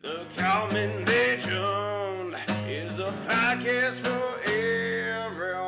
The Common Legend is a podcast for everyone.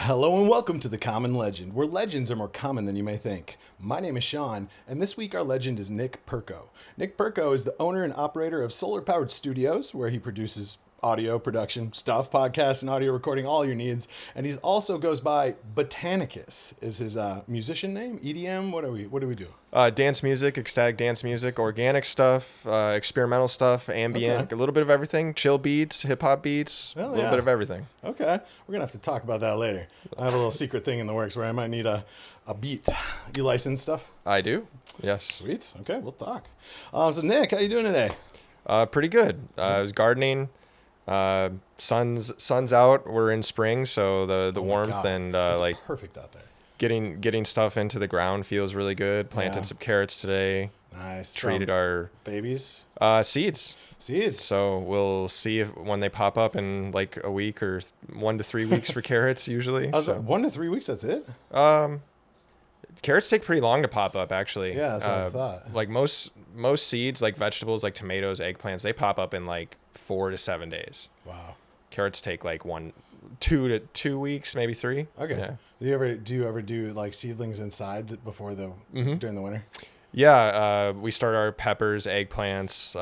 Hello and welcome to The Common Legend, where legends are more common than you may think. My name is Sean, and this week our legend is Nick Perko. Nick Perko is the owner and operator of Solar Powered Studios, where he produces audio production stuff, podcasts, and audio recording, all your needs. And he also goes by Botanicus, is his musician name, EDM. What do we do? Dance music, ecstatic dance music, organic stuff, experimental stuff, ambient, Okay. a little bit of everything, chill beats, hip hop beats, Hell a little yeah. bit of everything. Okay, we're gonna have to talk about that later. I have a little secret thing in the works where I might need a beat. You license stuff? I do, yes. Sweet. Okay, we'll talk. So Nick, how you doing today? Pretty good. I was gardening. Sun's out. We're in spring, so the warmth God, and it's like perfect out there. getting stuff into the ground feels really good. Planted Yeah. some carrots today. Nice. Treated our babies. seeds. Seeds. So we'll see if when they pop up in like a week or 1 to 3 weeks for carrots usually. I was 1 to 3 weeks. That's it. Carrots take pretty long to pop up, actually. Yeah, that's what I thought. Like most seeds, like vegetables, like tomatoes, eggplants, they pop up in like 4 to 7 days. Wow. Carrots take like 2 to 2 weeks, maybe 3. Okay. Yeah. Do you ever do like seedlings inside before during the winter? Yeah. We start our peppers, eggplants,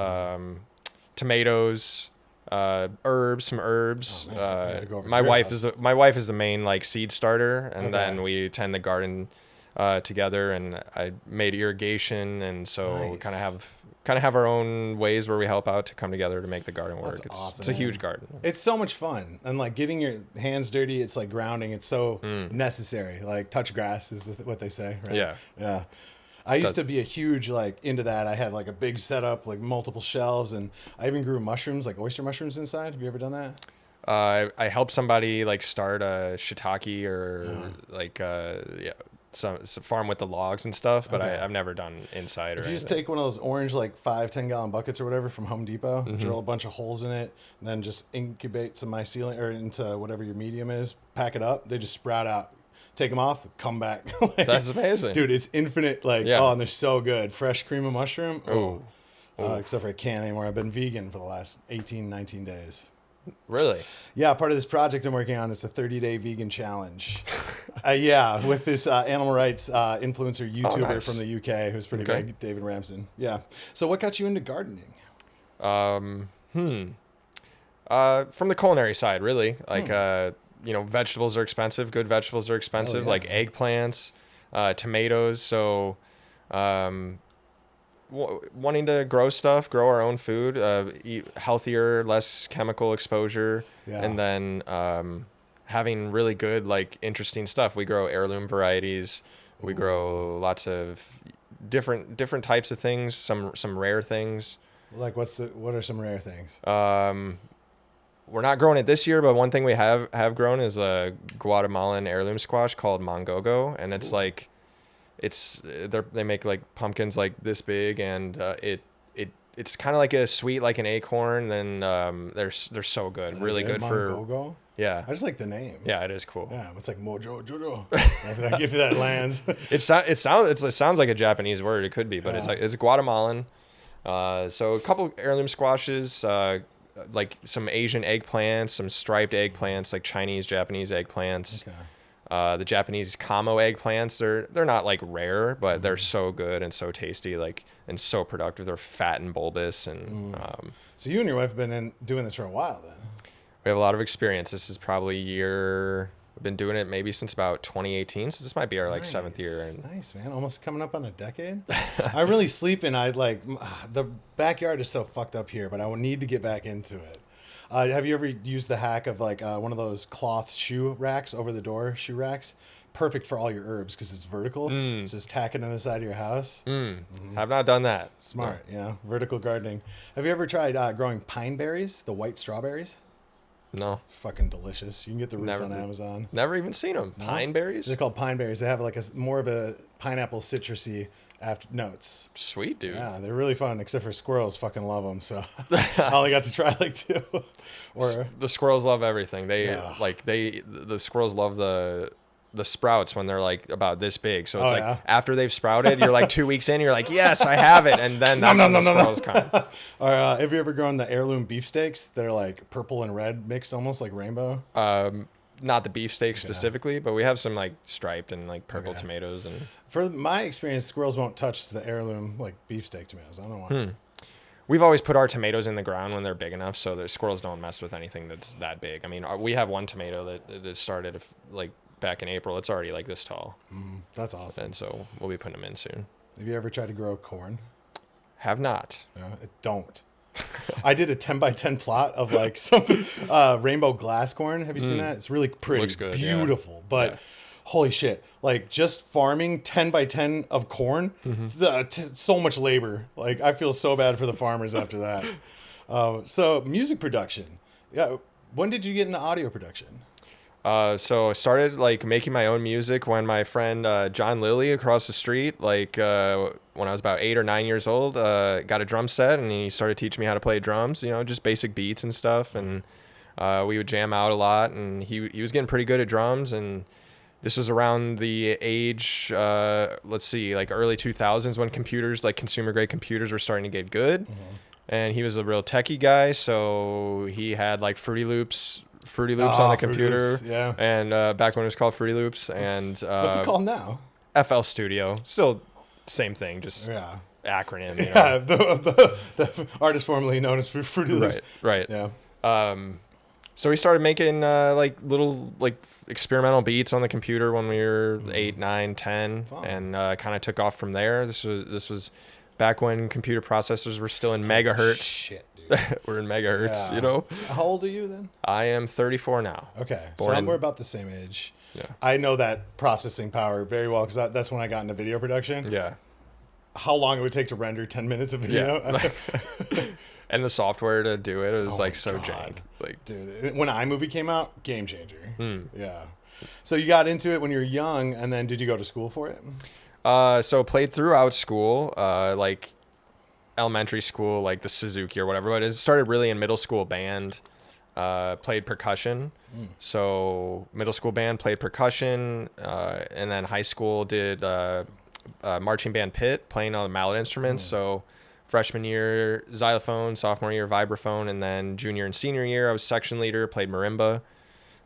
tomatoes, herbs, some herbs. Oh, man, I gotta go over to My your wife house. is my wife is the main like seed starter, and Okay. then we tend the garden together. And I made irrigation, and so we Nice. kind of have our own ways where we help out to come together to make the garden work. That's awesome, It's a man. huge garden. It's so much fun, and like getting your hands dirty. It's like grounding. It's so necessary. Like touch grass is what they say, right? Yeah. Yeah. I used to be a huge like into that. I had like a big setup, like multiple shelves, and I even grew mushrooms, like oyster mushrooms inside. Have you ever done that? I helped somebody like start a shiitake or like some farm with the logs and stuff, but Okay. I've never done inside or If you just anything. take one of those orange like 5-10 gallon buckets or whatever from Home Depot, drill a bunch of holes in it, and then just incubate some mycelium or into whatever your medium is, pack it up, they just sprout out. Take them off, come back. Like, That's amazing. dude. It's infinite. Like, Yeah. oh, and they're so good. Fresh cream of mushroom. Ooh. Except for I can't anymore. I've been vegan for the last 18, 19 days. Really? Yeah, part of this project I'm working on is a 30-day vegan challenge. Yeah, with this animal rights influencer YouTuber nice. from the UK who's pretty Okay. big, David Ramsden. Yeah. So what got you into gardening? From the culinary side, really. Like, vegetables are expensive. Good vegetables are expensive, yeah. like eggplants, tomatoes. So, wanting to grow our own food, eat healthier, less chemical exposure, Yeah. and then having really good, like, interesting stuff. We grow heirloom varieties. We grow lots of different types of things. Some rare things. Like, what are some rare things? We're not growing it this year, but one thing we have grown is a Guatemalan heirloom squash called Mongogo, and it's like, they make like pumpkins like this big, and it's kind of like a sweet like an acorn. Then they're so good, really good for Mongogo? yeah. I just like the name. Yeah, it is cool. Yeah, it's like Mojo Jojo. If that lands. It sounds like a Japanese word. It could be, but it's Guatemalan. So a couple heirloom squashes, like some Asian eggplants, some striped eggplants, like Chinese, Japanese eggplants. Okay. The Japanese kamo eggplants, they're not like rare, but they're so good and so tasty, like, and so productive. They're fat and bulbous, and So you and your wife have been doing this for a while then. we have a lot of experience. This is probably we've been doing it maybe since about 2018, so this might be our like 7th year. And Nice, man. Almost coming up on a decade. I really sleep in. The backyard is so fucked up here, but I will need to get back into it. Have you ever used the hack of like one of those cloth shoe racks over the door, shoe racks? Perfect for all your herbs because it's vertical. So just tack it on the side of your house. have not done that. Smart, vertical gardening. Have you ever tried growing pine berries, the white strawberries? No, Fucking delicious. You can get the roots Never. on Amazon. never even seen them. Pine berries? They're called pine berries. They have like more of a pineapple citrusy notes. Sweet, dude. Yeah, they're really fun, except for squirrels fucking love them. So I only got to try like 2. Or The squirrels love everything. Yeah. The squirrels love the the sprouts when they're like about this big. So it's like yeah? after they've sprouted, you're like 2 weeks in, you're like, yes, I have it, and then that's when the squirrels come. Or have you ever grown the heirloom beefsteaks? They're like purple and red mixed, almost like rainbow. Not the beefsteak specifically, but we have some like striped and like purple Okay. tomatoes and. For my experience, squirrels won't touch the heirloom like beefsteak tomatoes. I don't know why. We've always put our tomatoes in the ground when they're big enough, so the squirrels don't mess with anything that's that big. I mean, we have one tomato that started like back in April. It's already like this tall, That's awesome. and so we'll be putting them in soon. Have you ever tried to grow corn? Have not. Don't. I did a 10 by 10 plot of like some rainbow glass corn. Have you seen that? It's really pretty, Looks good, yeah. beautiful. But holy shit, like just farming 10 by 10 of corn, so much labor. Like I feel so bad for the farmers after that. So music production. Yeah. When did you get into audio production? So I started like making my own music when my friend John Lilly across the street, like when I was about 8 or 9 years old, got a drum set and he started teaching me how to play drums. You know, just basic beats and stuff. And we would jam out a lot. And he was getting pretty good at drums. And this was around the age, let's see, like early 2000s when computers, like consumer grade computers, were starting to get good. And he was a real techie guy, so he had like Fruity Loops on the Fruity computer. Loops, yeah. And back when it was called Fruity Loops, and What's it called now? FL Studio, still same thing, just Yeah. acronym. You know? Yeah, the artist formerly known as Fruity Loops. Right. Yeah. So we started making like little like experimental beats on the computer when we were 8, 9, 10, Fun. and kind of took off from there. This was back when computer processors were still in megahertz. Shit, dude. We're in megahertz, Yeah. you know. How old are you then? I am 34 now. Okay, Born so in- we're about the same age. Yeah. I know that processing power very well because that's when I got into video production. Yeah. How long it would take to render 10 minutes of video. Yeah. And the software to do it was Oh like my so God. jank. Like, Dude, when iMovie came out, game changer. Yeah. So you got into it when you were young, and then did you go to school for it? so played throughout school, like elementary school, like the Suzuki or whatever, but it started really in middle school band. Played percussion. So middle school band, played percussion, and then high school did marching band pit, playing all the mallet instruments. So freshman year xylophone, sophomore year vibraphone, and then junior and senior year I was section leader, played marimba.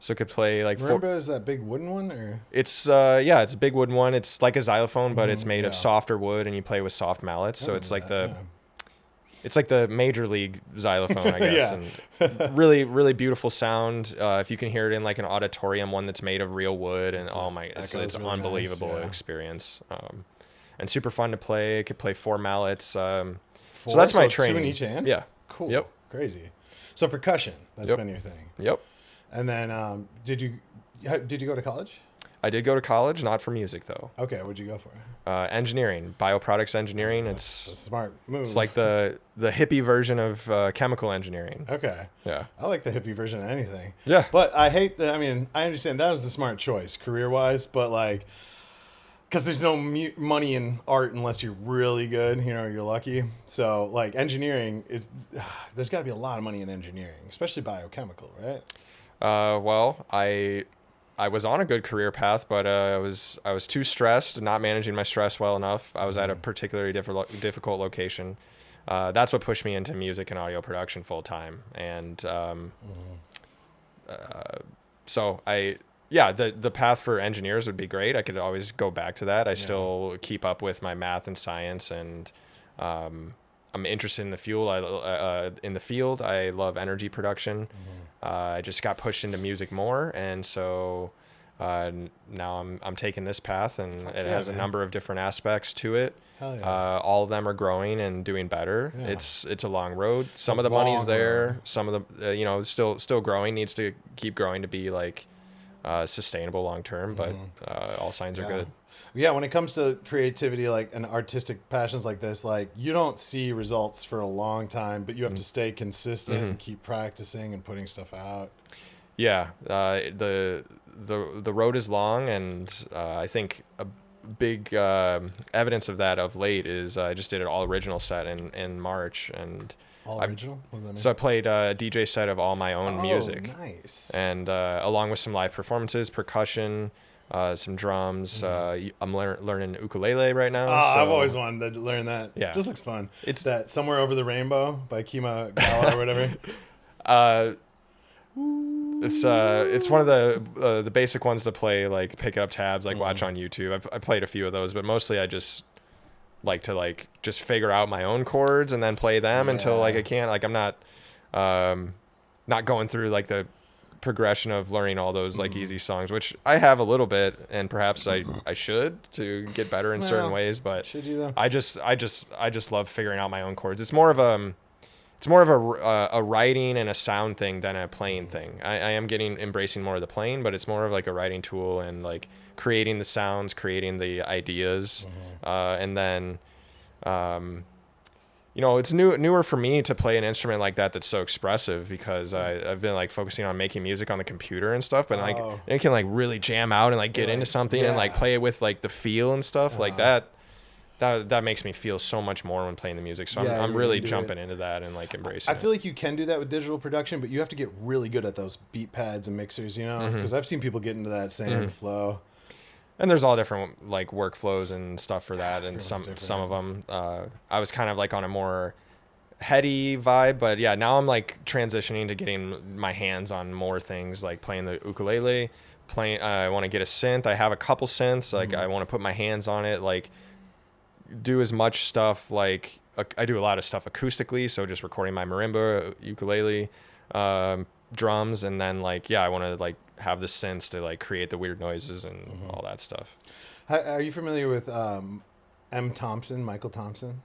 So could play like Marimba is that big wooden one, or it's it's a big wooden one. It's like a xylophone, but it's made of yeah. softer wood, and you play with soft mallets. So I it's remember like that, it's like the major league xylophone, I guess. Yeah. And really, really beautiful sound. If you can hear it in like an auditorium, one that's made of real wood, and it's echoes really unbelievable nice, yeah. experience. And super fun to play. Could play 4 mallets. So Four? that's my So training. 2 in each hand? Yeah. Cool. Yep. Crazy. So percussion, that's Yep. been your thing. Yep. And then did you go to college? I did go to college, not for music though. Okay, what'd you go for? Engineering, bioproducts engineering. That's a smart move. It's like the hippie version of chemical engineering. Okay. Yeah. I like the hippie version of anything. Yeah. But I hate I mean, I understand that was the smart choice career-wise, but like, because there's no money in art unless you're really good, you know, you're lucky. So like engineering there's got to be a lot of money in engineering, especially biochemical, right? Well, I was on a good career path, but I was too stressed, not managing my stress well enough. I was at a particularly difficult location. That's what pushed me into music and audio production full time. And so the path for engineers would be great. I could always go back to that. I still keep up with my math and science, and I'm interested in the field. I love energy production. I just got pushed into music more, and so now I'm taking this path, and it has a number of different aspects to it. Hell yeah. All of them are growing and doing better. Yeah. It's a long road. Some of the money's there. road. Some of the still growing. Needs to keep growing to be like sustainable long term. But all signs are good. Yeah, when it comes to creativity, like and artistic passions like this, like you don't see results for a long time, but you have to stay consistent and keep practicing and putting stuff out. Yeah, the road is long, and I think a big evidence of that of late is I just did an all original set in March, and All original? What does that mean? so I played a DJ set of all my own music. Nice. And along with some live performances, percussion, some drums. I'm learning ukulele right now. Oh, I've so- always wanted to learn that. Yeah. It just looks fun. It's- that Somewhere Over the Rainbow by Kima Gawa or whatever. It's one of the basic ones to play, like pick up tabs, like watch on YouTube. I played a few of those, but mostly I just like to just figure out my own chords and then play them until like I can't. Like I'm not going through like the progression of learning all those like easy songs, which I have a little bit, and perhaps I should to get better in certain ways. But should you though? I just love figuring out my own chords. It's more of a writing and a sound thing than a playing thing. I am embracing more of the playing, but it's more of like a writing tool and like creating the sounds, creating the ideas, and then, it's newer for me to play an instrument like that that's so expressive because I've been like focusing on making music on the computer and stuff, but like it can like really jam out and like get into something and like play it with like the feel and stuff like that. That makes me feel so much more when playing the music. So I'm really jumping into that and like embracing it. I feel like you can do that with digital production, but you have to get really good at those beat pads and mixers, because I've seen people get into that same flow. And there's all different like workflows and stuff for that. And some of them, I was kind of like on a more heady vibe, but yeah, now I'm like transitioning to getting my hands on more things, like playing the ukulele, I want to get a synth. I have a couple synths. Like I want to put my hands on it, like do as much stuff. Like I do a lot of stuff acoustically. So just recording my marimba, ukulele, drums. And then like, I want to like have the synths to like create the weird noises and all that stuff. Are you familiar with Michael Thompson?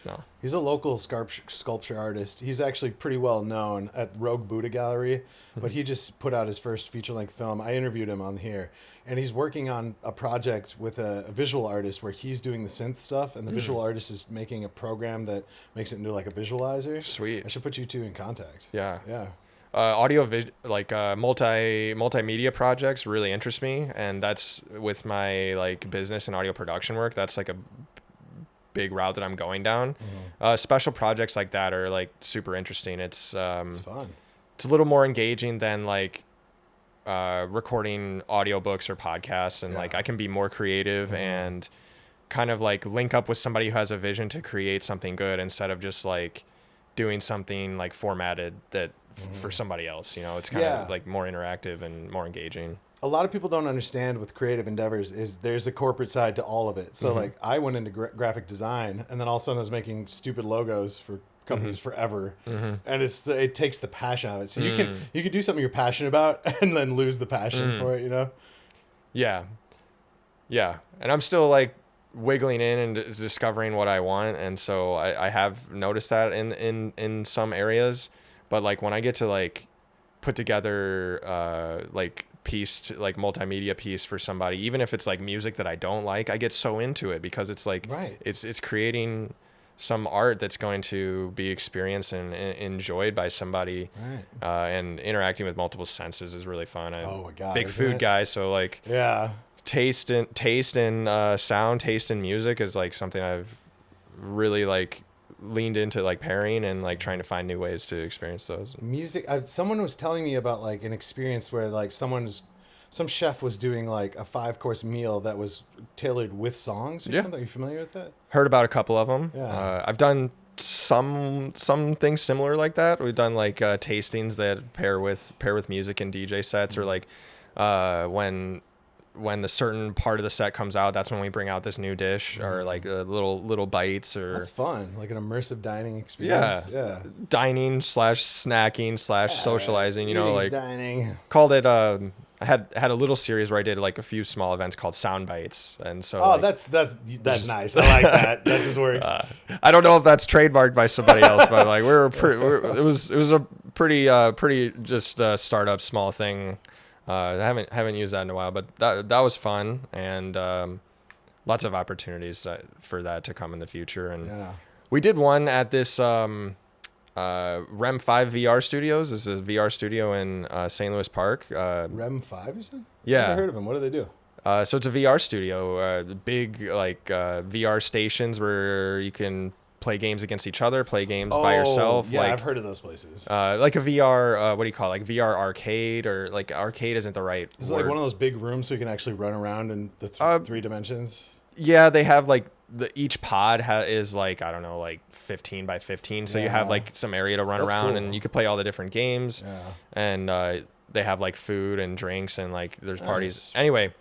No. He's a local sculpture artist. He's actually pretty well known at Rogue Buddha Gallery, but he just put out his first feature-length film. I interviewed him on here, and he's working on a project with a visual artist where he's doing the synth stuff, and the visual artist is making a program that makes it into like a visualizer. Sweet. I should put you two in contact. Yeah. Yeah. Multimedia projects really interest me, and that's with my like business and audio production work. That's like a big route that I'm going down. Special projects like that are like super interesting. It's fun. It's a little more engaging than like recording audiobooks or podcasts, and like I can be more creative and kind of like link up with somebody who has a vision to create something good instead of just like doing something like formatted that for somebody else. It's kind of like more interactive and more engaging. A lot of people don't understand with creative endeavors is there's a corporate side to all of it. So like I went into graphic design, and then all of a sudden I was making stupid logos for companies forever, and it takes the passion out of it. So you can do something you're passionate about and then lose the passion for it. Yeah, and I'm still like wiggling in and discovering what I want, and so I have noticed that in some areas. But like when I get to like put together like multimedia piece for somebody, even if it's like music that I don't like, I get so into it because it's like it's creating some art that's going to be experienced and enjoyed by somebody. And interacting with multiple senses is really fun. Oh my God, big food guy, so like taste in sound, taste in music is like something I've really like leaned into, like pairing and like trying to find new ways to experience those. Music. Someone was telling me about like an experience where like some chef was doing like a 5-course meal that was tailored with songs or something. Are you familiar with that? Heard about a couple of them. Yeah. I've done some things similar like that. We've done like tastings that pair with music and DJ sets, or like when the certain part of the set comes out, that's when we bring out this new dish, or like little bites, or that's fun, like an immersive dining experience. Dining / snacking / socializing, like dining. Called it I had a little series where I did like a few small events called sound bites, and so that's nice. I like that. That just works. I don't know if that's trademarked by somebody else, but like it was a pretty just startup small thing. I haven't used that in a while, but that was fun, and lots of opportunities for that to come in the future. And we did one at this REM 5 VR Studios. This is a VR studio in St. Louis Park. REM 5, you said? Yeah. I've never heard of them. What do they do? So it's a VR studio, big like VR stations where you can play games against each other, play games by yourself. Yeah, like, I've heard of those places. Like a VR, what do you call it? Like VR arcade, or like arcade isn't the right Is it word. like one of those big rooms so you can actually run around in the 3 dimensions? Yeah, they have like each pod is like, I don't know, like 15 by 15. So you have like some area to run around, cool. and you could play all the different games. Yeah. And they have like food and drinks, and like there's parties. Nice. Anyway,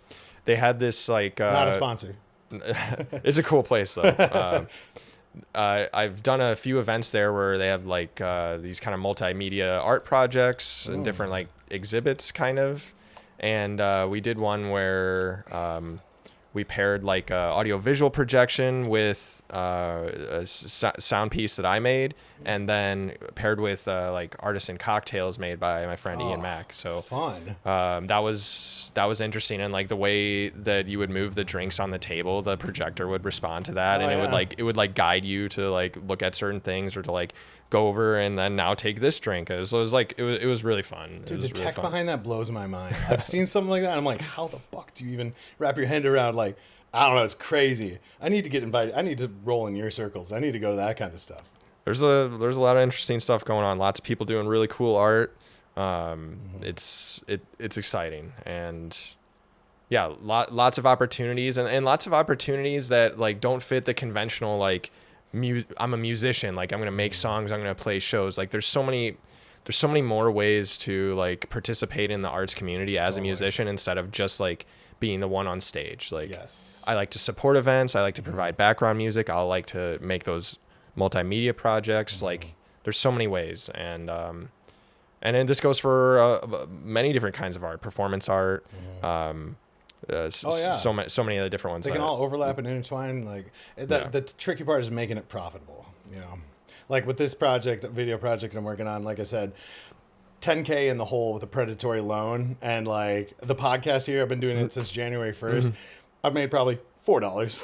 they had this like Not a sponsor. it's a cool place though. I've done a few events there where they have like these kind of multimedia art projects and different like exhibits kind of. And we did one where we paired like a audio-visual projection with a sound piece that I made, and then paired with like artisan cocktails made by my friend Ian Mack. So fun. that was interesting, and like the way that you would move the drinks on the table, the projector would respond to that, and it would like guide you to like look at certain things, or to like go over and then now take this drink. So it was like it was really fun. Dude, the tech behind that blows my mind. I've seen something like that, and I'm like, how the fuck do you even wrap your hand around? Like, I don't know, it's crazy. I need to get invited. I need to roll in your circles. I need to go to that kind of stuff. There's a lot of interesting stuff going on. Lots of people doing really cool art. It's exciting, and yeah, lots of opportunities, and lots of opportunities that like don't fit the conventional like I'm a musician, like I'm gonna make songs, I'm gonna play shows. Like there's so many more ways to like participate in the arts community as a musician, instead of just like being the one on stage. Like, yes. I like to support events, I like to provide background music, I'll like to make those multimedia projects. Like there's so many ways, and then this goes for many different kinds of art, performance art, so many of the different ones. They can all overlap and intertwine. Like the tricky part is making it profitable. You know, like with this project, video project I'm working on. Like I said, $10K in the hole with a predatory loan, and like the podcast here, I've been doing it since January 1st. I've made probably $4.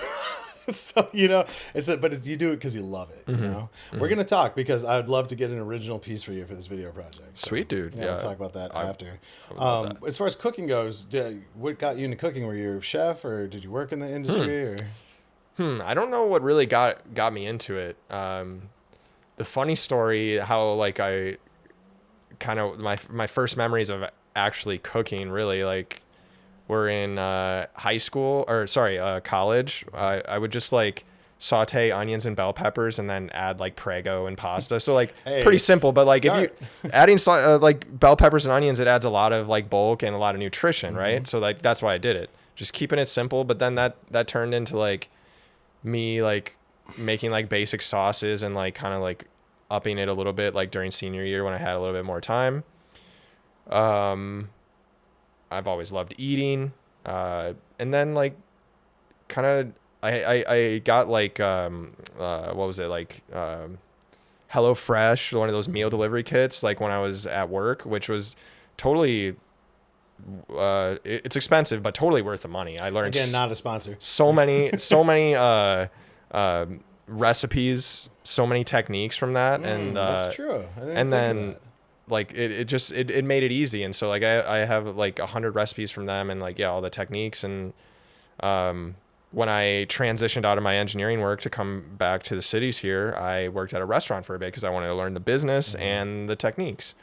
So, you know, you do it because you love it, you know? We're going to talk, because I'd love to get an original piece for you for this video project. So, sweet, dude. Yeah, we'll talk about that after. That. As far as cooking goes, what got you into cooking? Were you a chef, or did you work in the industry? I don't know what really got me into it. The funny story, how like I kind of, my first memories of actually cooking really like were in college. I would just like saute onions and bell peppers and then add like Prego and pasta. So like pretty simple, but like if you adding like bell peppers and onions, it adds a lot of like bulk and a lot of nutrition, right? So like that's why I did it. Just keeping it simple, but then that turned into like me like making like basic sauces and like kind of like upping it a little bit like during senior year when I had a little bit more time. I've always loved eating. And then like kind of I got like what was it, like HelloFresh, one of those meal delivery kits, like when I was at work, which was totally it's expensive but totally worth the money. I learned, again, not a sponsor, so many recipes, so many techniques from that. And that's true. I didn't and think then of that. like it made it easy. And so like I have like 100 recipes from them, and like all the techniques. And when I transitioned out of my engineering work to come back to the cities here, I worked at a restaurant for a bit because I wanted to learn the business and the techniques.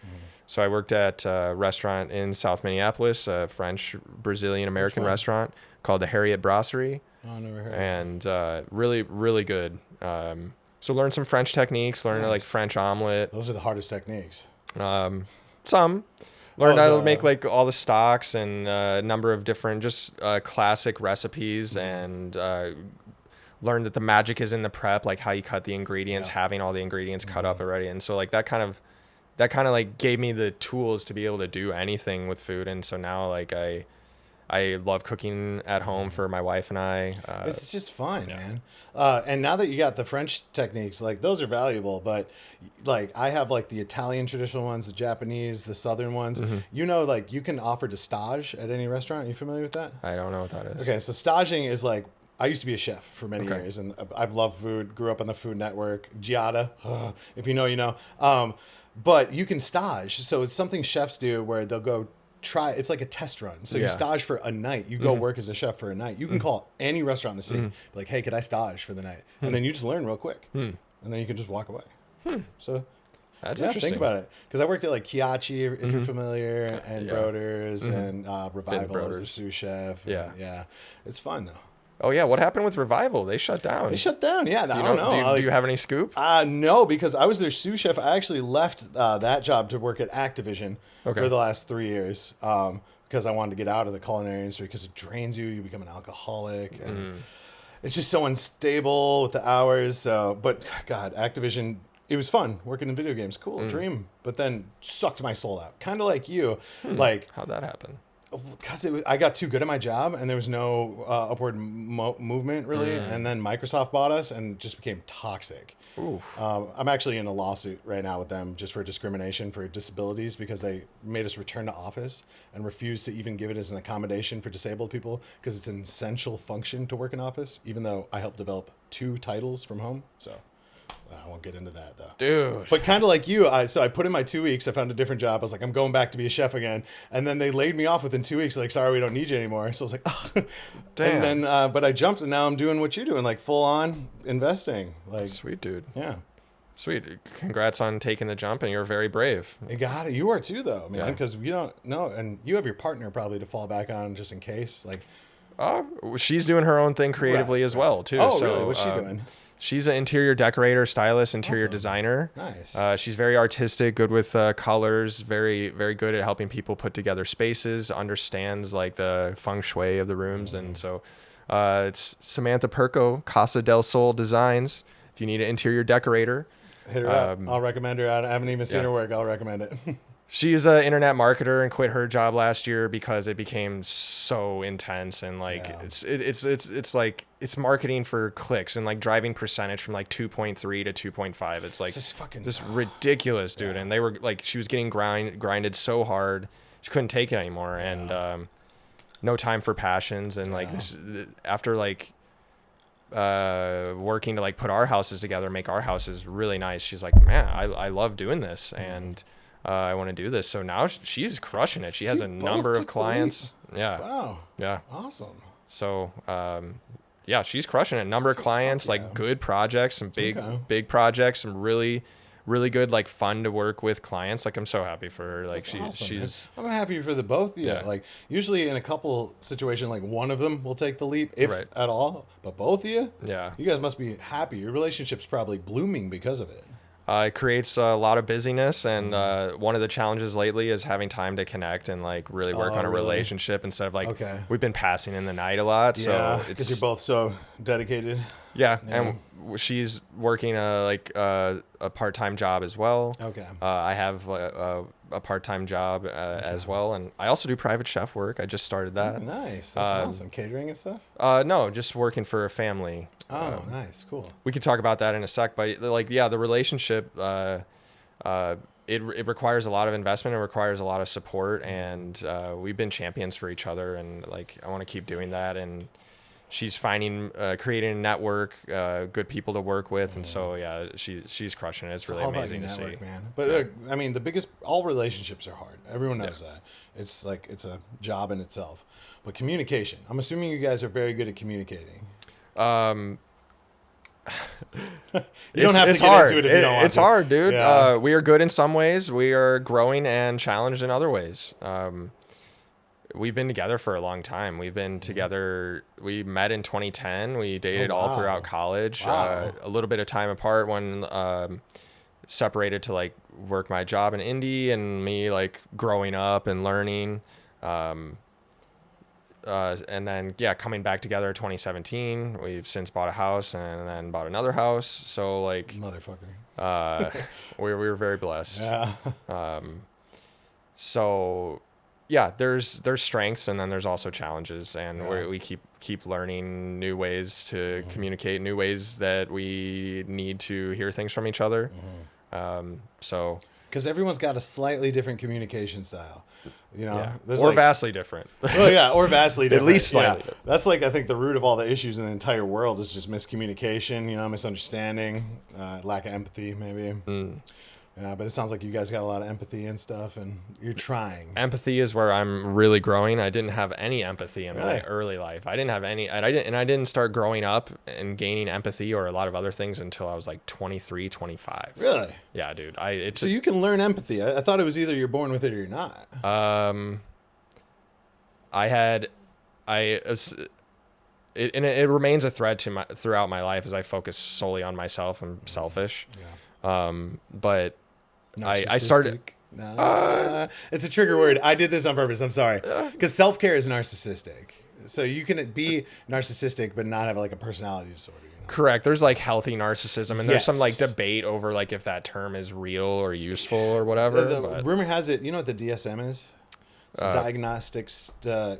So I worked at a restaurant in South Minneapolis, a French Brazilian American restaurant called the Harriet Brasserie. Oh, never heard. And really, really good. So learn some French techniques, learn like French omelet. Those are the hardest techniques. Some learned how to make like all the stocks and a number of different just classic recipes, and learned that the magic is in the prep, like how you cut the ingredients, having all the ingredients cut up already. And so like that kind of like gave me the tools to be able to do anything with food. And so now like I love cooking at home for my wife and I. It's just fun, man. And now that you got the French techniques, like those are valuable, but like I have like the Italian traditional ones, the Japanese, the Southern ones. You know, like you can offer to stage at any restaurant. Are you familiar with that? I don't know what that is. Okay, so staging is like, I used to be a chef for many years, and I've loved food, grew up on the Food Network, Giada, if you know, you know. But you can stage, so it's something chefs do where they'll go try, it's like a test run. So you stage for a night. You go work as a chef for a night. You can call any restaurant in the city, be like, hey, could I stage for the night? And then you just learn real quick. and then you can just walk away. So That's yeah, interesting. think about it. Because I worked at like Kiachi, if you're familiar, and Broders, and Revival as a Broders. sous chef. Yeah. Yeah. It's fun, though. Oh yeah, what happened with Revival? They shut down. They shut down. Yeah, I don't know. Do you have any scoop? No, because I was their sous chef. I actually left that job to work at Activision for the last 3 years because I wanted to get out of the culinary industry because it drains you. You become an alcoholic. And it's just so unstable with the hours. So, but God, Activision, it was fun working in video games. Cool, dream. But then sucked my soul out. Kind of like you. Like, How'd that happen? because I got too good at my job and there was no upward movement really. And then Microsoft bought us and just became toxic. I'm actually in a lawsuit right now with them just for discrimination for disabilities because they made us return to office and refused to even give it as an accommodation for disabled people because it's an essential function to work in office, even though I helped develop 2 titles from home. So I won't get into that though. Dude. But kind of like you, so I put in my 2 weeks. I found a different job. I was like, I'm going back to be a chef again. And then they laid me off within 2 weeks. Like, sorry, we don't need you anymore. So I was like, oh. Damn. And then, but I jumped and now I'm doing what you're doing, like full on investing. Like, Sweet, dude. yeah. Sweet. Congrats on taking the jump, and you're very brave. You got it. You are too, though, man, Yeah. because you don't know. And you have your partner probably to fall back on just in case. Like, She's doing her own thing creatively as well, too. oh, so, really? What's she doing? She's an interior decorator, stylist, interior Awesome. designer. Nice. She's very artistic, good with colors, very, very good at helping people put together spaces, understands like the feng shui of the rooms. And so it's Samantha Perko, Casa del Sol Designs. If you need an interior decorator. Hit her up. I'll recommend her. I haven't even seen her work. I'll recommend it. She's an internet marketer and quit her job last year because it became so intense and like it's like it's marketing for clicks and like driving percentage from like 2.3 to 2.5. It's like just fucking this ridiculous, dude. And they were like, she was getting grinded so hard she couldn't take it anymore, and no time for passions. And like this, after like working to like put our houses together, make our houses really nice, she's like, man, I love doing this, and I want to do this. So now she's crushing it. She has a number of clients. Yeah. Wow. Yeah. Awesome. So, yeah, she's crushing it. Number of clients, like good projects, some big projects, some really good, like fun to work with clients. Like, I'm so happy for her. Like, she's. I'm happy for the both of you. Yeah. Like, usually in a couple situation, like one of them will take the leap, if at all. But both of you, Yeah. you guys must be happy. Your relationship's probably blooming because of it. It creates a lot of busyness, and one of the challenges lately is having time to connect and like really work on a relationship instead of like we've been passing in the night a lot. Yeah, so because you're both so dedicated. Yeah, and she's working a part-time job as well. Okay. I have a part-time job as well, and I also do private chef work. I just started that. Nice. That's awesome. Catering and stuff? No, just working for a family. Oh, nice. Cool. We could talk about that in a sec, but like, yeah, the relationship, it requires a lot of investment. It requires a lot of support, and we've been champions for each other, and like, I want to keep doing that. And she's creating a network, good people to work with. And so, yeah, she's crushing it. It's really amazing to see, man. But I mean, all relationships are hard. Everyone knows that. It's like, it's a job in itself, but communication, I'm assuming you guys are very good at communicating. You don't have to get hard. Into it if you don't want It's hard, dude. Yeah. We are good in some ways. We are growing and challenged in other ways. We've been together for a long time. We've been together. We met in 2010. We dated all throughout college. A little bit of time apart when separated to like work my job in Indy, and me like growing up and learning. And then, coming back together in 2017, we've since bought a house and then bought another house. So like, motherfucker, we were very blessed. Yeah. So yeah, there's strengths, and then there's also challenges, and we keep learning new ways to communicate, new ways that we need to hear things from each other. So because everyone's got a slightly different communication style. You know, or like, vastly different. Well, yeah, or vastly different. At least slightly. Yeah. That's like, I think the root of all the issues in the entire world is just miscommunication, you know, misunderstanding, lack of empathy, maybe. Yeah, but it sounds like you guys got a lot of empathy and stuff, and you're trying. Empathy is where I'm really growing. I didn't have any empathy in my Really? early life. I didn't have any, and I didn't start growing up and gaining empathy or a lot of other things until I was like 23, 25. Really? Yeah, dude. So you can learn empathy. I thought it was either you're born with it or you're not. It remains a thread throughout my life as I focus solely on myself. I'm selfish. Yeah. But I started. Nah, it's a trigger word. I did this on purpose. I'm sorry. Because self-care is narcissistic. So you can be narcissistic but not have like a personality disorder. You know? Correct. There's like healthy narcissism, and there's some like Yes. debate over like if that term is real or useful or whatever. The but rumor has it, you know what the DSM is? It's the diagnostics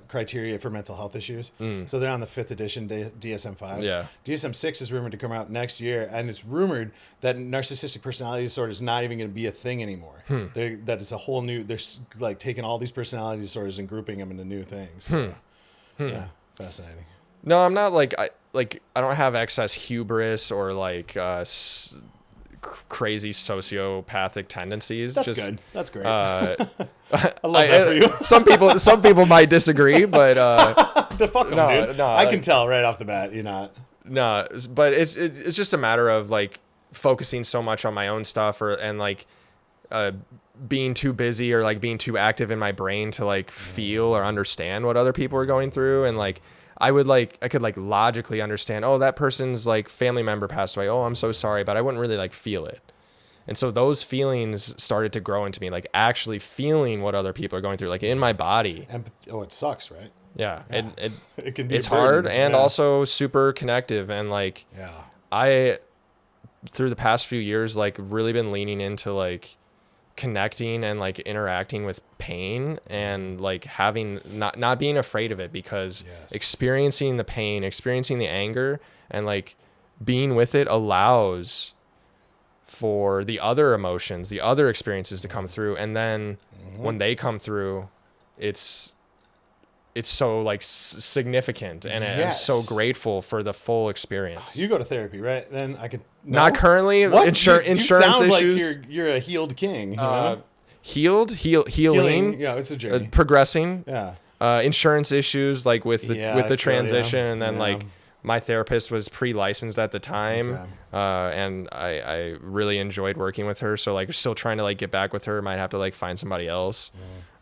criteria for mental health issues. So they're on the 5th edition, DSM-5. Yeah. DSM-6 is rumored to come out next year, and it's rumored that narcissistic personality disorder is not even going to be a thing anymore. That it's a whole new, they're like taking all these personality disorders and grouping them into new things. So, yeah, fascinating. No, I'm not like I don't have excess hubris or like crazy sociopathic tendencies. That's Just, good. That's great. I love that for you. some people might disagree, but The fuck 'em, no, dude. no, I like- can tell right off the bat you're not. no, but it's just a matter of like focusing so much on my own stuff and like being too busy or like being too active in my brain to like feel or understand what other people are going through. And like I could like logically understand, oh, that person's like family member passed away, oh, I'm so sorry, but I wouldn't really like feel it. And so those feelings started to grow into me, like actually feeling what other people are going through, like in my body. Empathy. Oh, it sucks, right? Yeah. It can be. It's a burden. hard and Yeah. also super connective. And like, Yeah. I, through the past few years, like really been leaning into like connecting and like interacting with pain and like having not being afraid of it, because Yes. experiencing the pain, experiencing the anger, and like being with it allows for the other emotions, the other experiences to come through. And then when they come through, it's so like significant, and I'm so Yes. grateful for the full experience. You go to therapy, right? Then I could. No? Not currently. What? Insurance you sound issues. Like you're a healed king. You know? Healing. Yeah, it's a journey. Progressing. Yeah. Insurance issues, like with the Yeah, I feel transition, ya. and then Yeah. like my therapist was pre-licensed at the time, Okay. and I really enjoyed working with her. So like still trying to like get back with her. Might have to like find somebody else.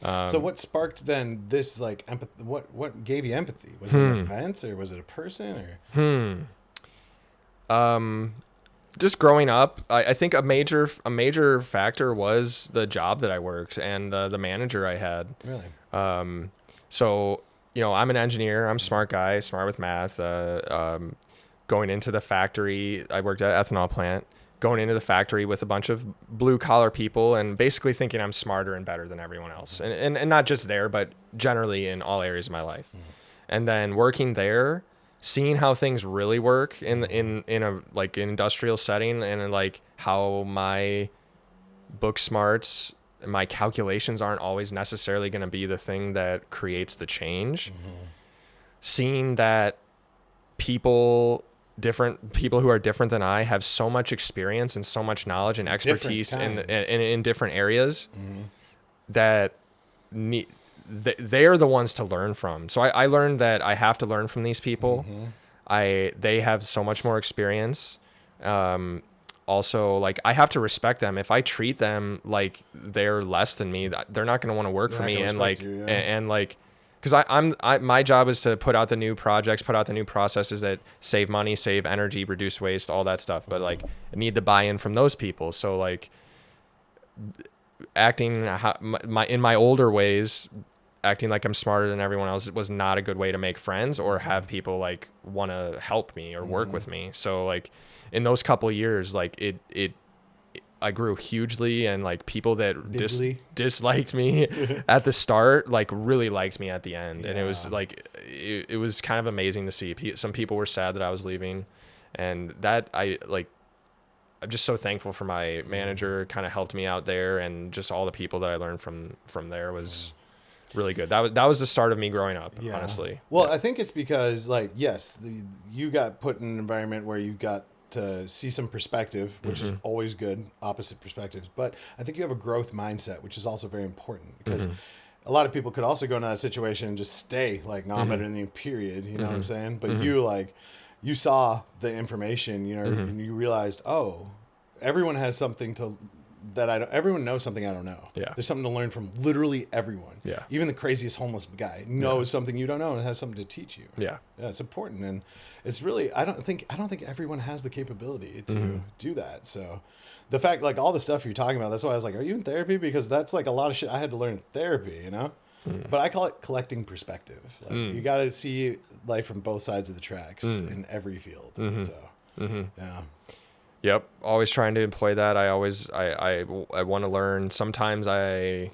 So what sparked then this like empathy? What gave you empathy? Was it an event or was it a person or? Just growing up, I think a major factor was the job that I worked and the manager I had. Really? So, you know, I'm an engineer. I'm a smart guy, smart with math. Going into the factory, I worked at an ethanol plant. Going into the factory with a bunch of blue collar people and basically thinking I'm smarter and better than everyone else. And not just there, but generally in all areas of my life. And then working there, seeing how things really work in a like an industrial setting, and like how my book smarts, my calculations aren't always necessarily going to be the thing that creates the change. Seeing that different people who are different than I have so much experience and so much knowledge and expertise in different areas that they're the ones to learn from. So I learned that I have to learn from these people. They have so much more experience. Also, like I have to respect them. If I treat them like they're less than me, they're not going to want to work for me. And like, and like, because my job is to put out the new projects, put out the new processes that save money, save energy, reduce waste, all that stuff. But like, I need the buy-in from those people. So like, acting in my older ways, acting like I'm smarter than everyone else was not a good way to make friends or have people like want to help me or work with me. So like, in those couple of years, like I grew hugely, and like people that disliked me at the start, like really liked me at the end. And it was like, it was kind of amazing to see. Some people were sad that I was leaving, and that I'm just so thankful for my manager, kind of helped me out there, and just all the people that I learned from there was really good. That was the start of me growing up, honestly. Well, I think it's because like, yes, you got put in an environment where you got to see some perspective, which is always good, opposite perspectives. But I think you have a growth mindset, which is also very important because a lot of people could also go into that situation and just stay like, no, I'm better than you, period. You know what I'm saying? But you saw the information, you know, and you realized, oh, everyone has something everyone knows something I don't know. Yeah. There's something to learn from literally everyone. Yeah. Even the craziest homeless guy knows something you don't know and has something to teach you. Yeah. Yeah, it's important. And it's really, I don't think everyone has the capability to do that. So the fact, like all the stuff you're talking about, that's why I was like, are you in therapy? Because that's like a lot of shit I had to learn in therapy, you know? But I call it collecting perspective. Like you got to see life from both sides of the tracks in every field. So, yeah. Yep. Always trying to employ that. I want to learn. Sometimes I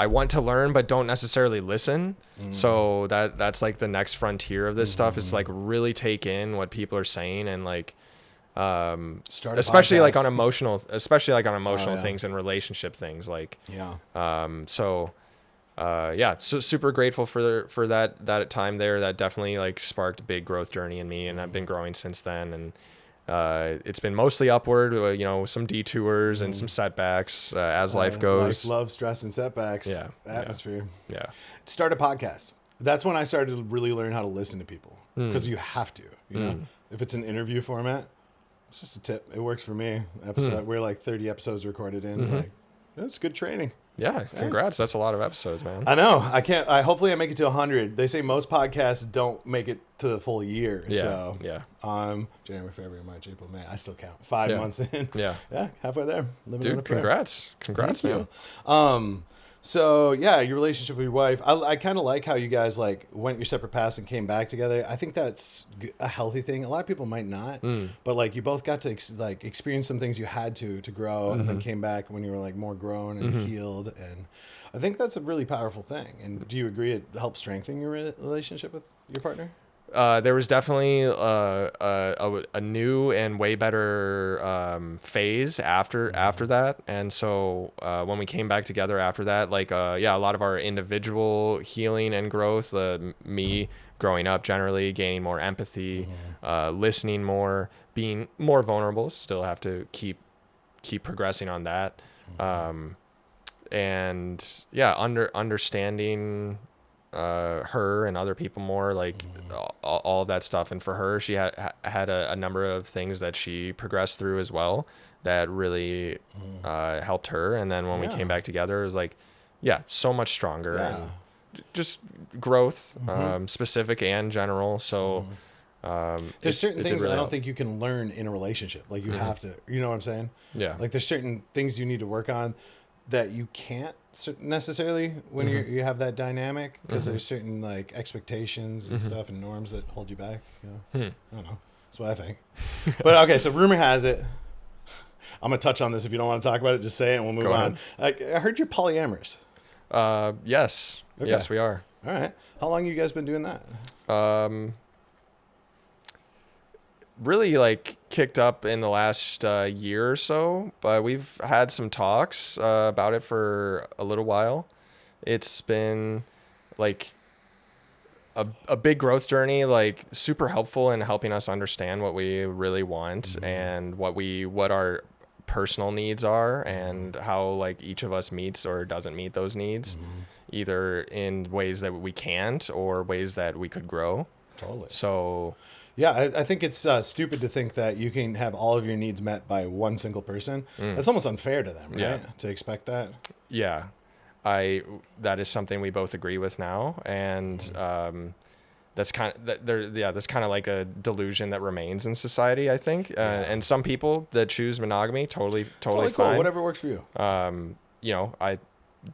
want to learn, but don't necessarily listen. So that's like the next frontier of this stuff is to like really take in what people are saying and like, especially like on emotional things and relationship things. Like, so super grateful for that time there. That definitely like sparked a big growth journey in me, and I've been growing since then. And it's been mostly upward, you know, some detours and some setbacks as life goes. Life, love, stress, and setbacks. Yeah. Atmosphere. Yeah. Start a podcast. That's when I started to really learn how to listen to people because you have to, you know, if it's an interview format, it's just a tip. It works for me. We're like 30 episodes recorded in. Like, that's good training. Yeah, congrats. That's a lot of episodes, man. I know. Hopefully I make it to 100. They say most podcasts don't make it to the full year. Yeah. So, January, February, March, April, May. I still count. 5 months in. Yeah, halfway there. Living on a prayer. Congrats, man. So yeah, your relationship with your wife, I kind of like how you guys like went your separate paths and came back together. I think that's a healthy thing. A lot of people might not, but like you both got to experience some things you had to grow, and then came back when you were like more grown and healed. And I think that's a really powerful thing. And do you agree it helped strengthen your relationship with your partner? There was definitely a new and way better phase after that, and so when we came back together after that, like a lot of our individual healing and growth, me growing up generally, gaining more empathy, listening more, being more vulnerable. Still have to keep progressing on that, and understanding her and other people more, like all of that stuff. And for her, she had a number of things that she progressed through as well that really helped her. And then when we came back together, it was like, so much stronger and just growth, specific and general. So there's certain things really I don't help. think you can learn in a relationship. Like you have to, you know what I'm saying? Yeah. Like there's certain things you need to work on that you can't necessarily when you have that dynamic, because there's certain like expectations and stuff and norms that hold you back. You know? I don't know. That's what I think. But okay, so rumor has it. I'm gonna touch on this. If you don't want to talk about it, just say it and we'll move on. I heard you're polyamorous. Yes. Okay. Yes, we are. All right. How long you guys been doing that? Really like kicked up in the last year or so, but we've had some talks about it for a little while. It's been like a big growth journey, like super helpful in helping us understand what we really want and what our personal needs are and how like each of us meets or doesn't meet those needs, either in ways that we can't or ways that we could grow. Totally. So yeah, I think it's stupid to think that you can have all of your needs met by one single person. That's almost unfair to them, right? Yeah. To expect that. Yeah, that is something we both agree with now, and that's kind of like a delusion that remains in society, I think. And some people that choose monogamy, totally Cool. fine. Whatever works for you. You know,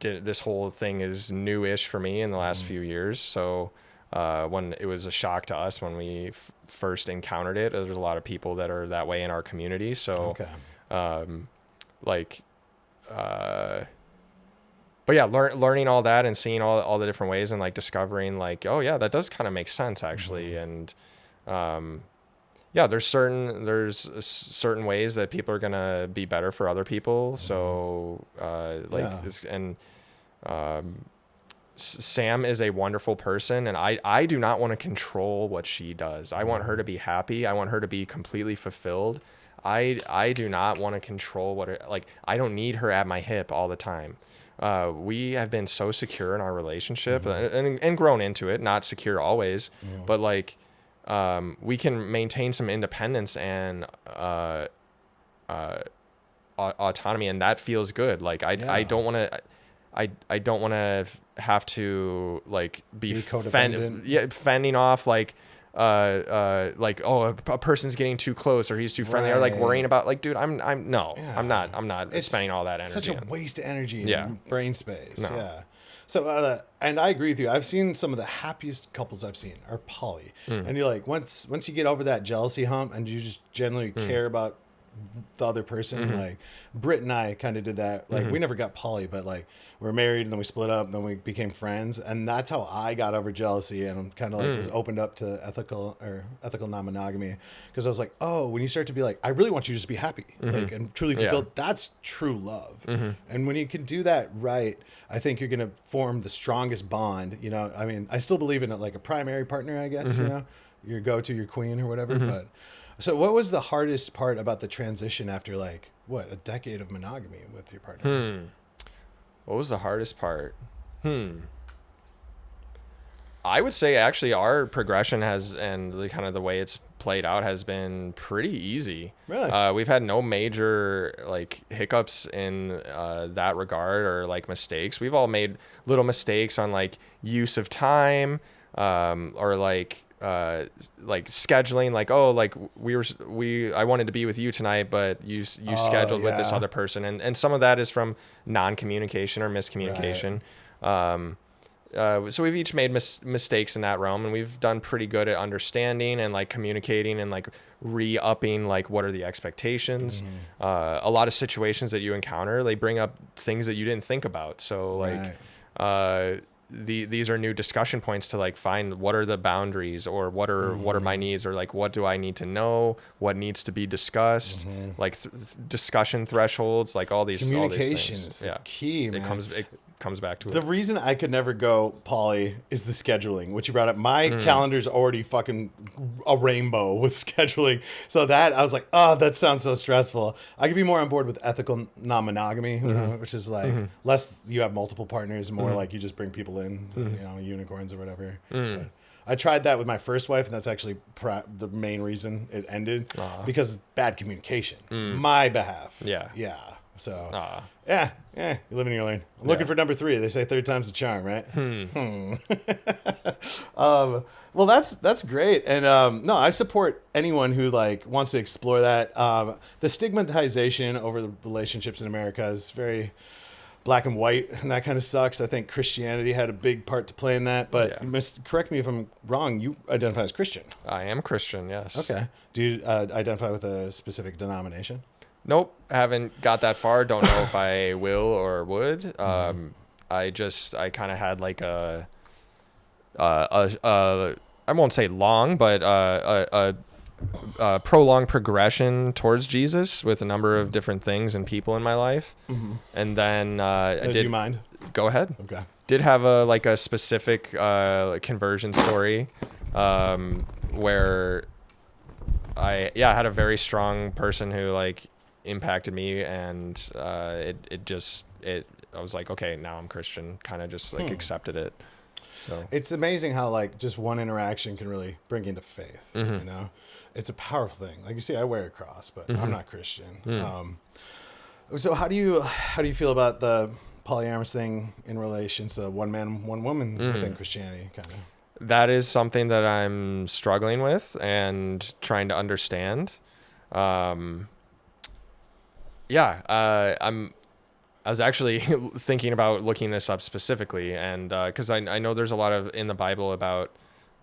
this whole thing is newish for me in the last few years, so. When it was a shock to us when we first encountered it, there's a lot of people that are that way in our community. So, but yeah, learning all that and seeing all the different ways and like discovering like, oh yeah, that does kind of make sense actually. And, there's certain ways that people are going to be better for other people. So, Sam is a wonderful person, and I do not want to control what she does. I want her to be happy. I want her to be completely fulfilled. I do not want to control like, I don't need her at my hip all the time. We have been so secure in our relationship, and grown into it, not secure always, but like, we can maintain some independence and autonomy, and that feels good. Like, I don't want to. I don't want to have to like be codependent. fending off like a person's getting too close or he's too friendly, or like worrying about, like, dude, I'm not It's spending all that energy. Such a waste of energy and brain space. No. Yeah. So, and I agree with you. I've seen some of the happiest couples I've seen are poly, and you're like, once you get over that jealousy hump, and you just generally care about the other person. Like Britt and I kind of did that. Like we never got poly, but like we were married and then we split up and then we became friends, and that's how I got over jealousy, and I'm kind of like was opened up to ethical non-monogamy, because I was like, oh, when you start to be like, I really want you to just be happy, like, and truly fulfilled, that's true love. And when you can do that right, I think you're gonna form the strongest bond. You know, I mean, I still believe in it, like a primary partner, I guess. You know, your go-to, your queen or whatever. But so what was the hardest part about the transition after, like, what, a decade of monogamy with your partner? What was the hardest part? I would say actually our progression and the kind of the way it's played out has been pretty easy. Really? We've had no major like hiccups in that regard, or like mistakes. We've all made little mistakes on like use of time, or like scheduling, like, oh, like I wanted to be with you tonight, but you scheduled with this other person, and some of that is from non-communication or miscommunication. So we've each made mistakes in that realm, and we've done pretty good at understanding and like communicating and like re-upping like what are the expectations. A lot of situations that you encounter, they bring up things that you didn't think about, so like these are new discussion points to like find what are the boundaries, or what are my needs, or like what do I need to know, what needs to be discussed, like discussion thresholds, like all these Communication things. is key, man. It comes back to The reason I could never go poly is the scheduling, which you brought up. My calendar's already fucking a rainbow with scheduling. So that, I was like, oh, that sounds so stressful. I could be more on board with ethical non-monogamy, you know, which is like less you have multiple partners, more like you just bring people in, you know, unicorns or whatever. But I tried that with my first wife, and that's actually the main reason it ended, because bad communication. My behalf. Yeah. So, yeah, you live and you learn. I'm looking for number 3. They say third time's the charm, right? Well, that's great. And no, I support anyone who like wants to explore that. The stigmatization over the relationships in America is very black and white, and that kind of sucks. I think Christianity had a big part to play in that. But correct me if I'm wrong, you identify as Christian. I am Christian, yes. Okay. Do you identify with a specific denomination? Nope, haven't got that far. Don't know if I will or would. I kind of had like a I won't say long, but a prolonged progression towards Jesus with a number of different things and people in my life. And then do you mind? Go ahead. Okay. Did have a specific conversion story where I had a very strong person who like impacted me, and I was like, okay, now I'm Christian, kind of just like accepted it. So it's amazing how like just one interaction can really bring you into faith. You know, it's a powerful thing. Like you see, I wear a cross, but I'm not Christian. So how do you feel about the polyamorous thing in relation to one man, one woman within Christianity, kind of? That is something that I'm struggling with and trying to understand. I was actually thinking about looking this up specifically, and because I know there's a lot of in the Bible about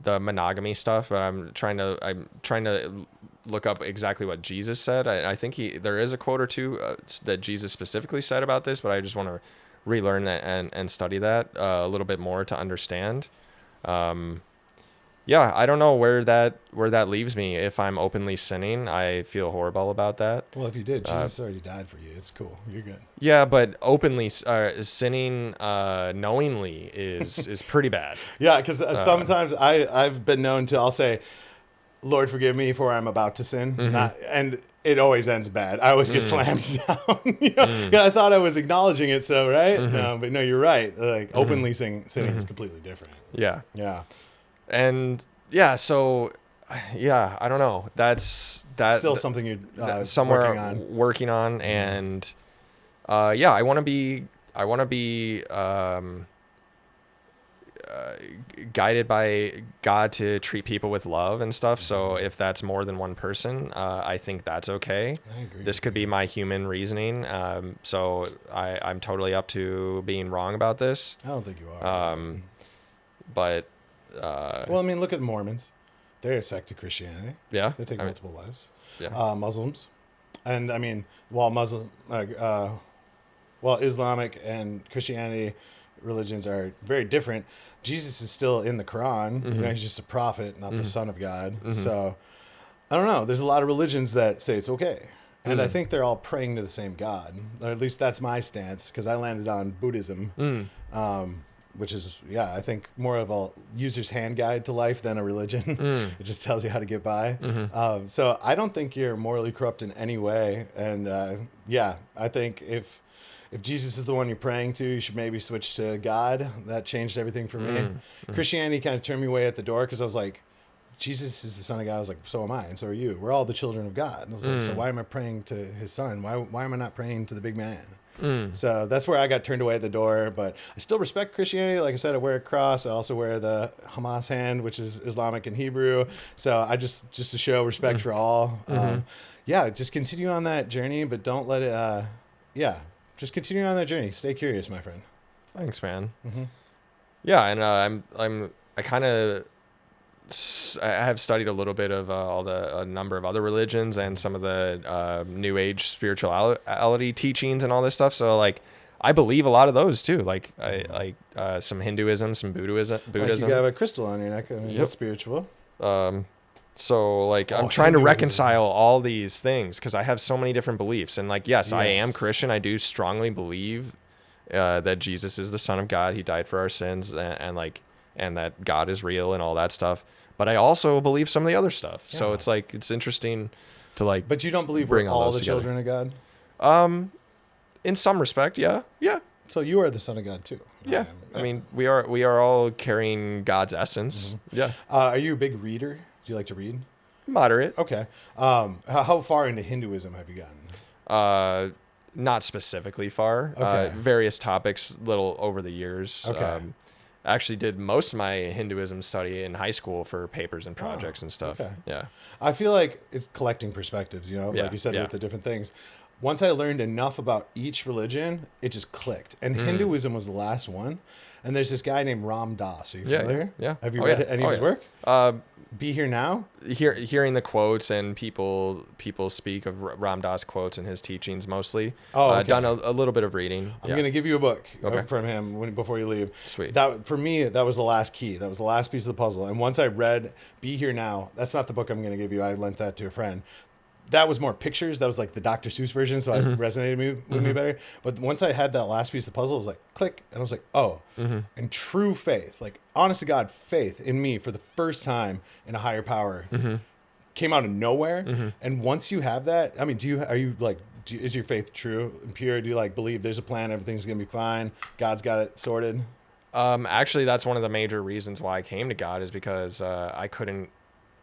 the monogamy stuff, but I'm trying to look up exactly what Jesus said. I think there is a quote or two that Jesus specifically said about this, but I just want to relearn that and study that a little bit more to understand. yeah, I don't know where that leaves me. If I'm openly sinning, I feel horrible about that. Well, if you did, Jesus already died for you. It's cool. You're good. Yeah, but openly sinning knowingly is pretty bad. Yeah, because sometimes I've been known to, I'll say, Lord, forgive me for I'm about to sin. And it always ends bad. I always get slammed down. Yeah, I thought I was acknowledging it, so, right? No, but no, you're right. Like, openly sinning is completely different. Yeah. Yeah. And yeah, so yeah, I don't know. That's Still something you're somewhere working on. and yeah, I want to be guided by God to treat people with love and stuff. So if that's more than one person, I think that's okay. I agree. This could be my human reasoning. So I'm totally up to being wrong about this. I don't think you are. But well, I mean, look at Mormons. They're a sect of Christianity. yeah, They take multiple wives. yeah. Muslims. And I mean, while Islamic and Christianity religions are very different, Jesus is still in the Quran. You know, he's just a prophet, not the son of God. So I don't know. There's a lot of religions that say it's okay. And I think they're all praying to the same God. Or at least that's my stance, because I landed on Buddhism, which is, I think more of a user's hand guide to life than a religion. It just tells you how to get by. So I don't think you're morally corrupt in any way. And I think if Jesus is the one you're praying to, you should maybe switch to God. That changed everything for me. Christianity kind of turned me away at the door, because I was like, Jesus is the son of God. I was like, so am I, and so are you. We're all the children of God. And I was like, so why am I praying to his son? Why am I not praying to the big man? So that's where I got turned away at the door. But I still respect Christianity. Like I said, I wear a cross. I also wear the Hamas hand, which is Islamic and Hebrew. So I just to show respect for all. Just continue on that journey, but don't let it. Just continue on that journey. Stay curious, my friend. Thanks, man. Yeah, and I have studied a little bit of a number of other religions and some of the New Age spirituality teachings and all this stuff. So like, I believe a lot of those too. Like I some Hinduism, some Buddhism. Like you have a crystal on your neck. I mean, that's spiritual. So like, I'm trying to reconcile all these things, because I have so many different beliefs. And like, yes, I am Christian. I do strongly believe that Jesus is the Son of God. He died for our sins, and that God is real and all that stuff. But I also believe some of the other stuff. Yeah. So it's like, it's interesting to like. But you don't believe we're all the children of God? In some respect, yeah. So you are the Son of God too. Yeah. I mean, we are all carrying God's essence. Yeah. Are you a big reader? Do you like to read? Moderate. Okay. How far into Hinduism have you gotten? Not specifically far. Okay. Various topics, little over the years. Okay. I actually did most of my Hinduism study in high school for papers and projects and stuff. Okay. Yeah. I feel like it's collecting perspectives, like you said, with the different things. Once I learned enough about each religion, it just clicked. And Hinduism was the last one. And there's this guy named Ram Dass. Are you familiar? Yeah. Have you read any of his work? Be Here Now? Hearing the quotes, and people speak of Ram Dass quotes and his teachings mostly. Done a little bit of reading. I'm going to give you a book from him before you leave. Sweet. For me, that was the last key. That was the last piece of the puzzle. And once I read Be Here Now, that's not the book I'm going to give you. I lent that to a friend. That was more pictures. That was like the Dr. Seuss version, so it resonated with me better. But once I had that last piece of the puzzle, it was like, click. And I was like, oh. And true faith, like honest to God faith in me for the first time in a higher power came out of nowhere. And once you have that, I mean, is your faith true and pure? Do you like believe there's a plan, everything's going to be fine, God's got it sorted? Actually, that's one of the major reasons why I came to God, is because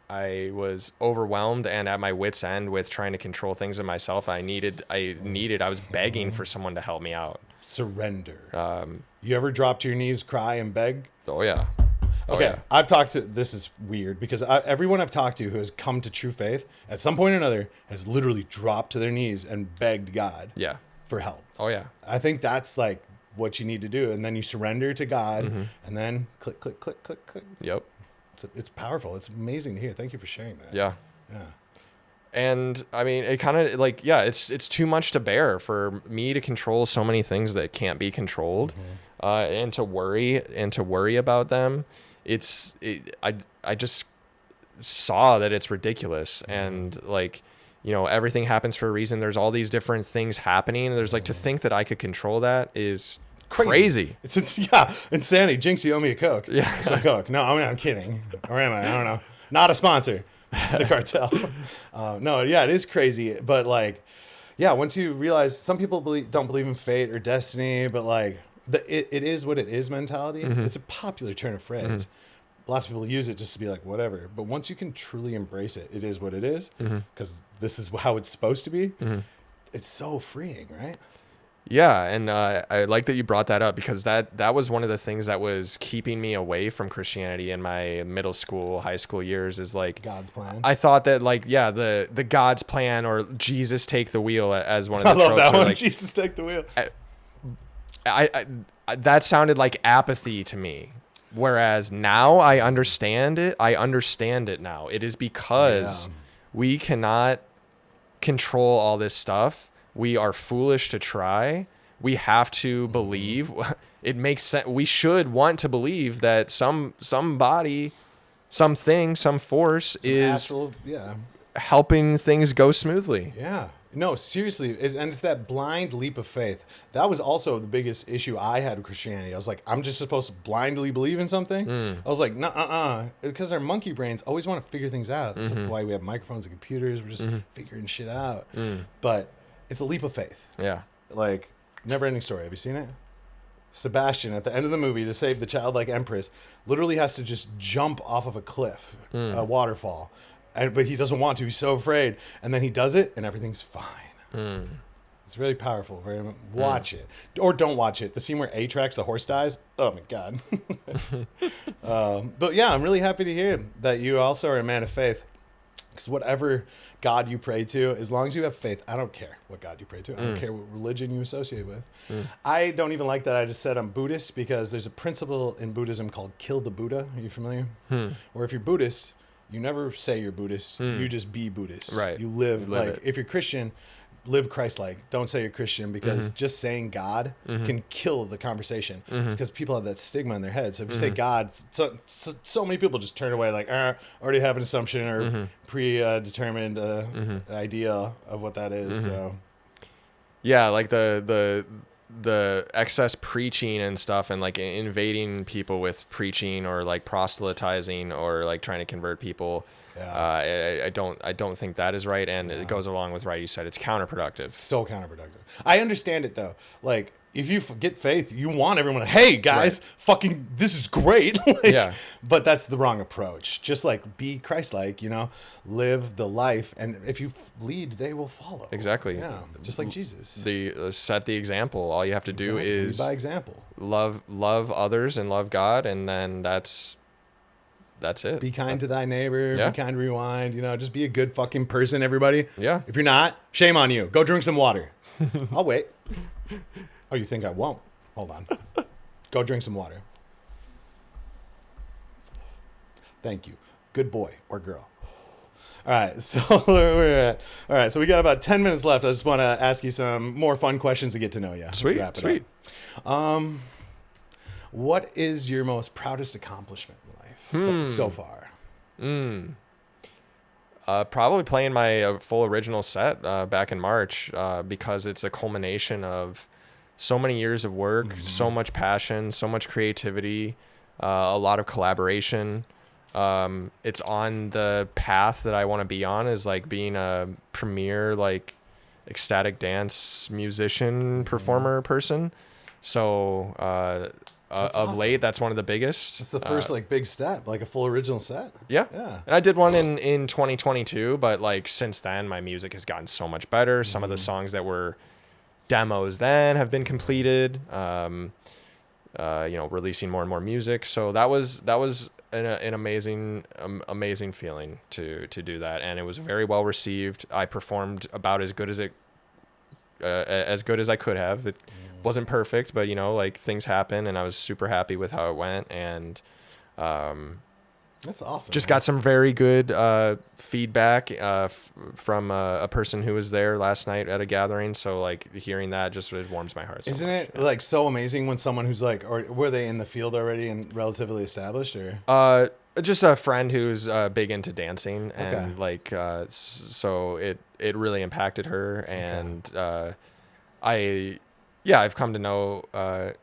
I was overwhelmed and at my wit's end with trying to control things in myself. I was begging for someone to help me out. Surrender. You ever drop to your knees, cry, and beg? Oh yeah. Okay. Yeah. This is weird, because everyone I've talked to who has come to true faith at some point or another has literally dropped to their knees and begged God for help. Oh yeah. I think that's like what you need to do. And then you surrender to God and then click, click, click, click, click. Yep. It's powerful. It's amazing to hear. Thank you for sharing that. Yeah. And I mean, it kind of like, it's too much to bear for me to control so many things that can't be controlled, and to worry about them I just saw that it's ridiculous. And like, you know, everything happens for a reason. There's all these different things happening. There's like, to think that I could control that is crazy. It's insanity. Jinx, you owe me a Coke. Yeah. It's a Coke. No, I'm kidding. Or am I? I don't know. Not a sponsor. The cartel. No, yeah, it is crazy. But like, yeah, once you realize some people don't believe in fate or destiny, but like it is what it is mentality. It's a popular turn of phrase. Lots of people use it just to be like, whatever. But once you can truly embrace it, it is what it is, because this is how it's supposed to be. It's so freeing, right? Yeah, and I like that you brought that up, because that was one of the things that was keeping me away from Christianity in my middle school, high school years, is like God's plan. I thought that like, yeah, the God's plan, or Jesus take the wheel, as one of the I love tropes, that or one. like, Jesus take the wheel. I that sounded like apathy to me. Whereas now I understand it. I understand it now. It is because we cannot control all this stuff. We are foolish to try. We have to believe. It makes sense. We should want to believe that somebody, something, some force is helping things go smoothly. Yeah. No, seriously. And it's that blind leap of faith. That was also the biggest issue I had with Christianity. I was like, I'm just supposed to blindly believe in something? I was like, no, because our monkey brains always want to figure things out. That's why we have microphones and computers. We're just figuring shit out. But it's a leap of faith. Yeah. Like, never ending story. Have you seen it? Sebastian, at the end of the movie, to save the childlike empress, literally has to just jump off of a cliff, a waterfall. But he doesn't want to. He's so afraid. And then he does it, and everything's fine. It's really powerful. Watch it. Or don't watch it. The scene where Atrax, the horse, dies. Oh, my God. But, yeah, I'm really happy to hear that you also are a man of faith. Because whatever God you pray to, as long as you have faith, I don't care what God you pray to. I don't care what religion you associate with. I don't even like that I just said I'm Buddhist, because there's a principle in Buddhism called kill the Buddha. Are you familiar? Or if you're Buddhist, you never say you're Buddhist. You just be Buddhist. Right. You live like it. If you're Christian, live Christ-like. Don't say you're Christian, because just saying God can kill the conversation. It's because people have that stigma in their head. So if you say God, so many people just turn away like, already have an assumption or predetermined idea of what that is. So Yeah, like the excess preaching and stuff, and like invading people with preaching, or like proselytizing, or like trying to convert people. I don't think that is right, and it goes along with, right, you said, it's counterproductive. So counterproductive. I understand it though. Like, if you get faith, you want everyone to, hey guys, fucking, this is great. Like, but that's the wrong approach. Just like, be Christ-like, you know, live the life, and if you lead, they will follow. Exactly. Yeah, just like Jesus. Set the example. All you have to do is lead by example. Love others and love God, and then that's it. Be kind to thy neighbor. Yeah. Be kind to rewind. You know, just be a good fucking person, everybody. Yeah. If you're not, shame on you. Go drink some water. I'll wait. Oh, you think I won't? Hold on. Go drink some water. Thank you. Good boy or girl. All right, so we're at. All right, so we got about 10 minutes left. I just want to ask you some more fun questions to get to know you. Sweet. What is your most proudest accomplishment in life so far? Probably playing my full original set back in March, because it's a culmination of so many years of work, so much passion, so much creativity, a lot of collaboration. It's on the path that I want to be on, is like being a premier, like, ecstatic dance musician, performer person. So of awesome. late, that's one of the biggest. It's the first like big step, like a full original set. Yeah. And I did one in 2022, but like since then, my music has gotten so much better. Some of the songs that were demos then have been completed. Releasing more and more music. So that was an amazing feeling to do that, and it was very well received. I performed about as good as I could have. It wasn't perfect, but like things happen, and I was super happy with how it went. And That's awesome. Just man. got some very good feedback from a person who was there last night at a gathering. So like hearing that just it warms my heart. So Isn't much. it like so amazing when someone who's like, or were they in the field already and relatively established, or? Just a friend who's big into dancing, and Okay. like so it really impacted her, and I've come to know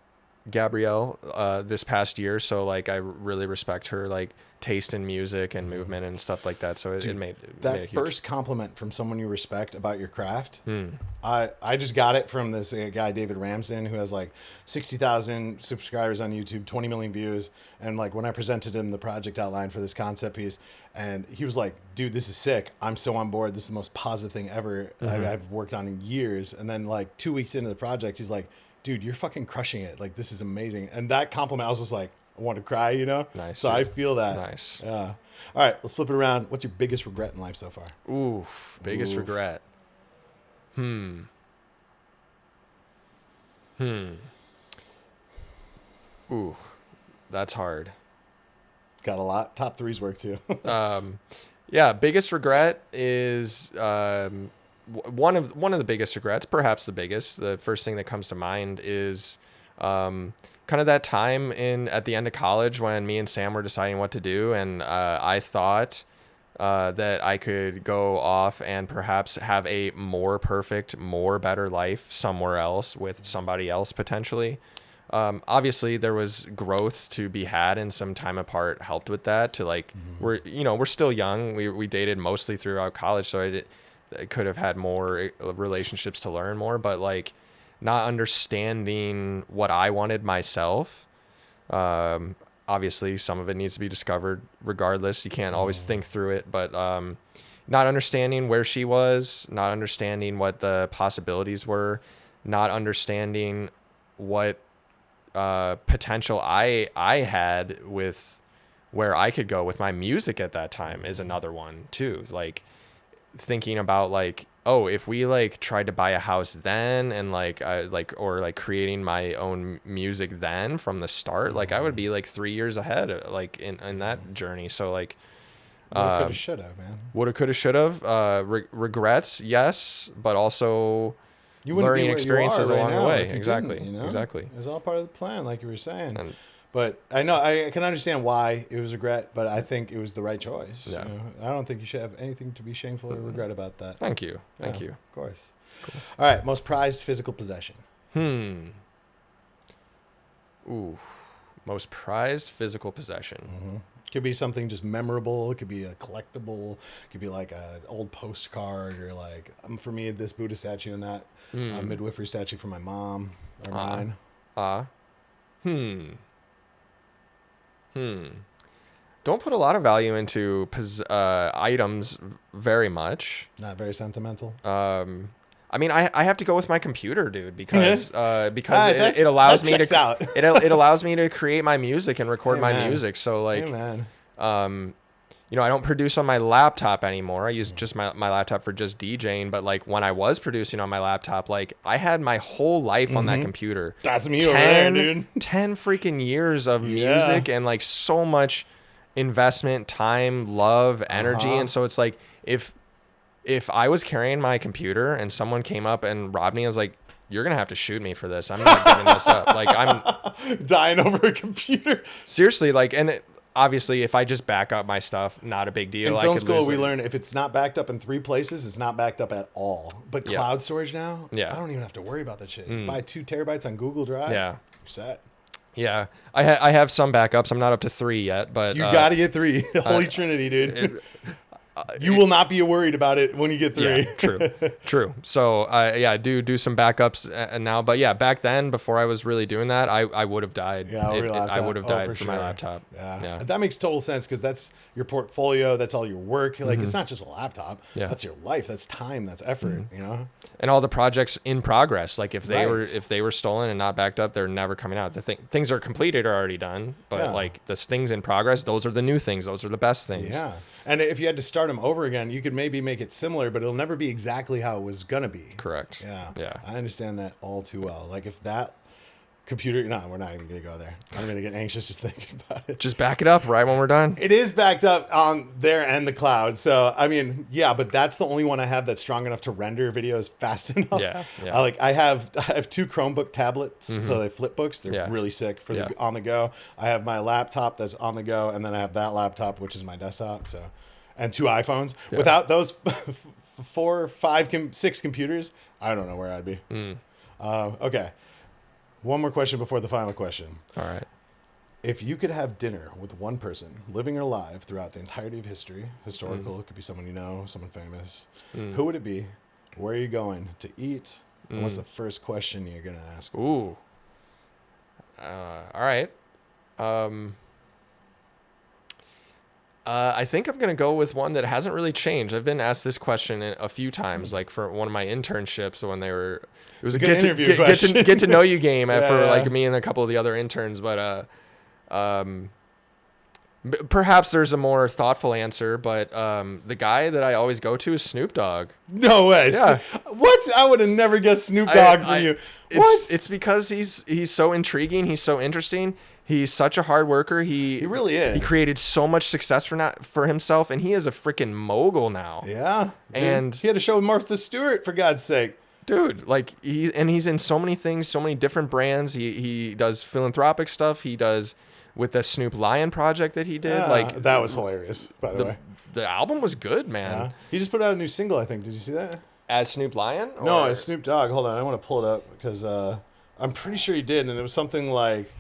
Gabrielle this past year, so like I really respect her like taste in music and movement and stuff like that. So it made That a huge... first compliment from someone you respect about your craft, I just got it from this guy David Ramsden, who has like 60,000 subscribers on YouTube, 20 million views, and like when I presented him the project outline for this concept piece, and he was like, "Dude, this is sick. I'm so on board. This is the most positive thing ever I've worked on in years." And then like 2 weeks into the project, he's like, "Dude, you're fucking crushing it. Like this is amazing." And that compliment, I was just like, I want to cry, you know? Nice, So dude. I feel that. Nice. Yeah. All right, let's flip it around. What's your biggest regret in life so far? Biggest regret. Ooh, that's hard. Got a lot. Top threes work too. Yeah, biggest regret is one of the biggest regrets, perhaps the biggest. The first thing that comes to mind is kind of that time at the end of college when me and Sam were deciding what to do, and I thought that I could go off and perhaps have a more perfect, more better life somewhere else with somebody else potentially. Obviously there was growth to be had, and some time apart helped with that. To like, we're still young. We dated mostly throughout college, so I could have had more relationships to learn more, but like not understanding what I wanted myself. Obviously some of it needs to be discovered regardless. You can't always think through it, but not understanding where she was, not understanding what the possibilities were, not understanding what potential I had with where I could go with my music at that time is another one too. Like thinking about like, oh, if we like tried to buy a house then and like creating my own music then from the start, like I would be like 3 years ahead like in that journey. So like Woulda, coulda, shoulda, man. woulda, coulda, shoulda. Regrets, yes, but also You wouldn't be learning where you experiences are right along now the way. if you Exactly. didn't, you know? Exactly. It was all part of the plan, like you were saying. And But I know I can understand why it was regret, but I think it was the right choice. Yeah. You know? I don't think you should have anything to be shameful or regret about that. thank you. Thank Yeah, you. Of course. Cool. All right, most prized physical possession. Ooh. Most prized physical possession. Could be something just memorable. It could be a collectible. It could be like an old postcard, or like for me, this Buddha statue and that midwifery statue for my mom or mine. Don't put a lot of value into items very much. Not very sentimental. I mean, I have to go with my computer, dude, because That it allows me checks to out. it allows me to create my music and record my Amen. music. So like, Hey, man. I don't produce on my laptop anymore. I use just my laptop for just DJing. But like when I was producing on my laptop, like I had my whole life on that computer. That's me over there, dude. 10 freaking years of music and like so much investment, time, love, energy. And so it's like, if I was carrying my computer and someone came up and robbed me, I was like, you're going to have to shoot me for this. I'm not giving this up. Like I'm Dying over a computer. seriously like, and obviously if I just back up my stuff, not a big deal. In I film could school, lose we it. learn if it's not backed up in 3 places, it's not backed up at all. But Yeah. cloud storage now, Yeah. I don't even have to worry about that shit. Buy 2 terabytes on Google Drive. Yeah. You're set. Yeah. I have some backups. I'm not up to 3 yet, but You got to get 3. Holy Trinity, dude. You will not be worried about it when you get 3. Yeah, true. So I do some backups now, but yeah, back then before I was really doing that, I would have died. Yeah, over your laptop. I would have Oh, died for for my sure. laptop. Yeah. That makes total sense because that's your portfolio. That's all your work. Like, it's not just a laptop. Yeah. That's your life. That's time. That's effort, you know? And all the projects in progress, like if they Right. were stolen and not backed up, they're never coming out. Things are completed are already done, but Yeah. like the things in progress, those are the new things. Those are the best things. Yeah. And if you had to start them over again, you could maybe make it similar, but it'll never be exactly how it was going to be. Correct. Yeah. Yeah. I understand that all too well. Like if that computer. No, we're not even going to go there. I'm going to get anxious just thinking about it. Just back it up right when we're done. It is backed up on there and the cloud. So, I mean, yeah, but that's the only one I have that's strong enough to render videos fast enough. Yeah, yeah. I have 2 Chromebook tablets, so they flip books. They're really sick for the on the go. I have my laptop that's on the go, and then I have that laptop, which is my desktop. So, and 2 iPhones. Yeah. Without those 4, 5, 6 computers, I don't know where I'd be. Okay. One more question before the final question. All right. If you could have dinner with one person, living or alive, throughout the entirety of history, historical, it could be someone you know, someone famous, who would it be? Where are you going to eat? And what's the first question you're going to ask? Ooh. All right. I think I'm going to go with one that hasn't really changed. I've been asked this question a few times, like for one of my internships when it was a good interview question. Get to know you game for like me and a couple of the other interns. But perhaps there's a more thoughtful answer. But the guy that I always go to is Snoop Dogg. No way. Yeah. What? I would have never guessed Snoop Dogg from you. What? It's because he's so intriguing. He's so interesting. He's such a hard worker. He really is. He created so much success for himself, and he is a freaking mogul now. Yeah. Dude. And he had a show with Martha Stewart, for God's sake. Dude, like he's in so many things, so many different brands. He does philanthropic stuff. He does with the Snoop Lion project that he did. Like that was hilarious, by the way. The album was good, man. Yeah. He just put out a new single, I think. Did you see that? As Snoop Lion? No, as Snoop Dogg. Hold on, I want to pull it up because I'm pretty sure he did, and it was something like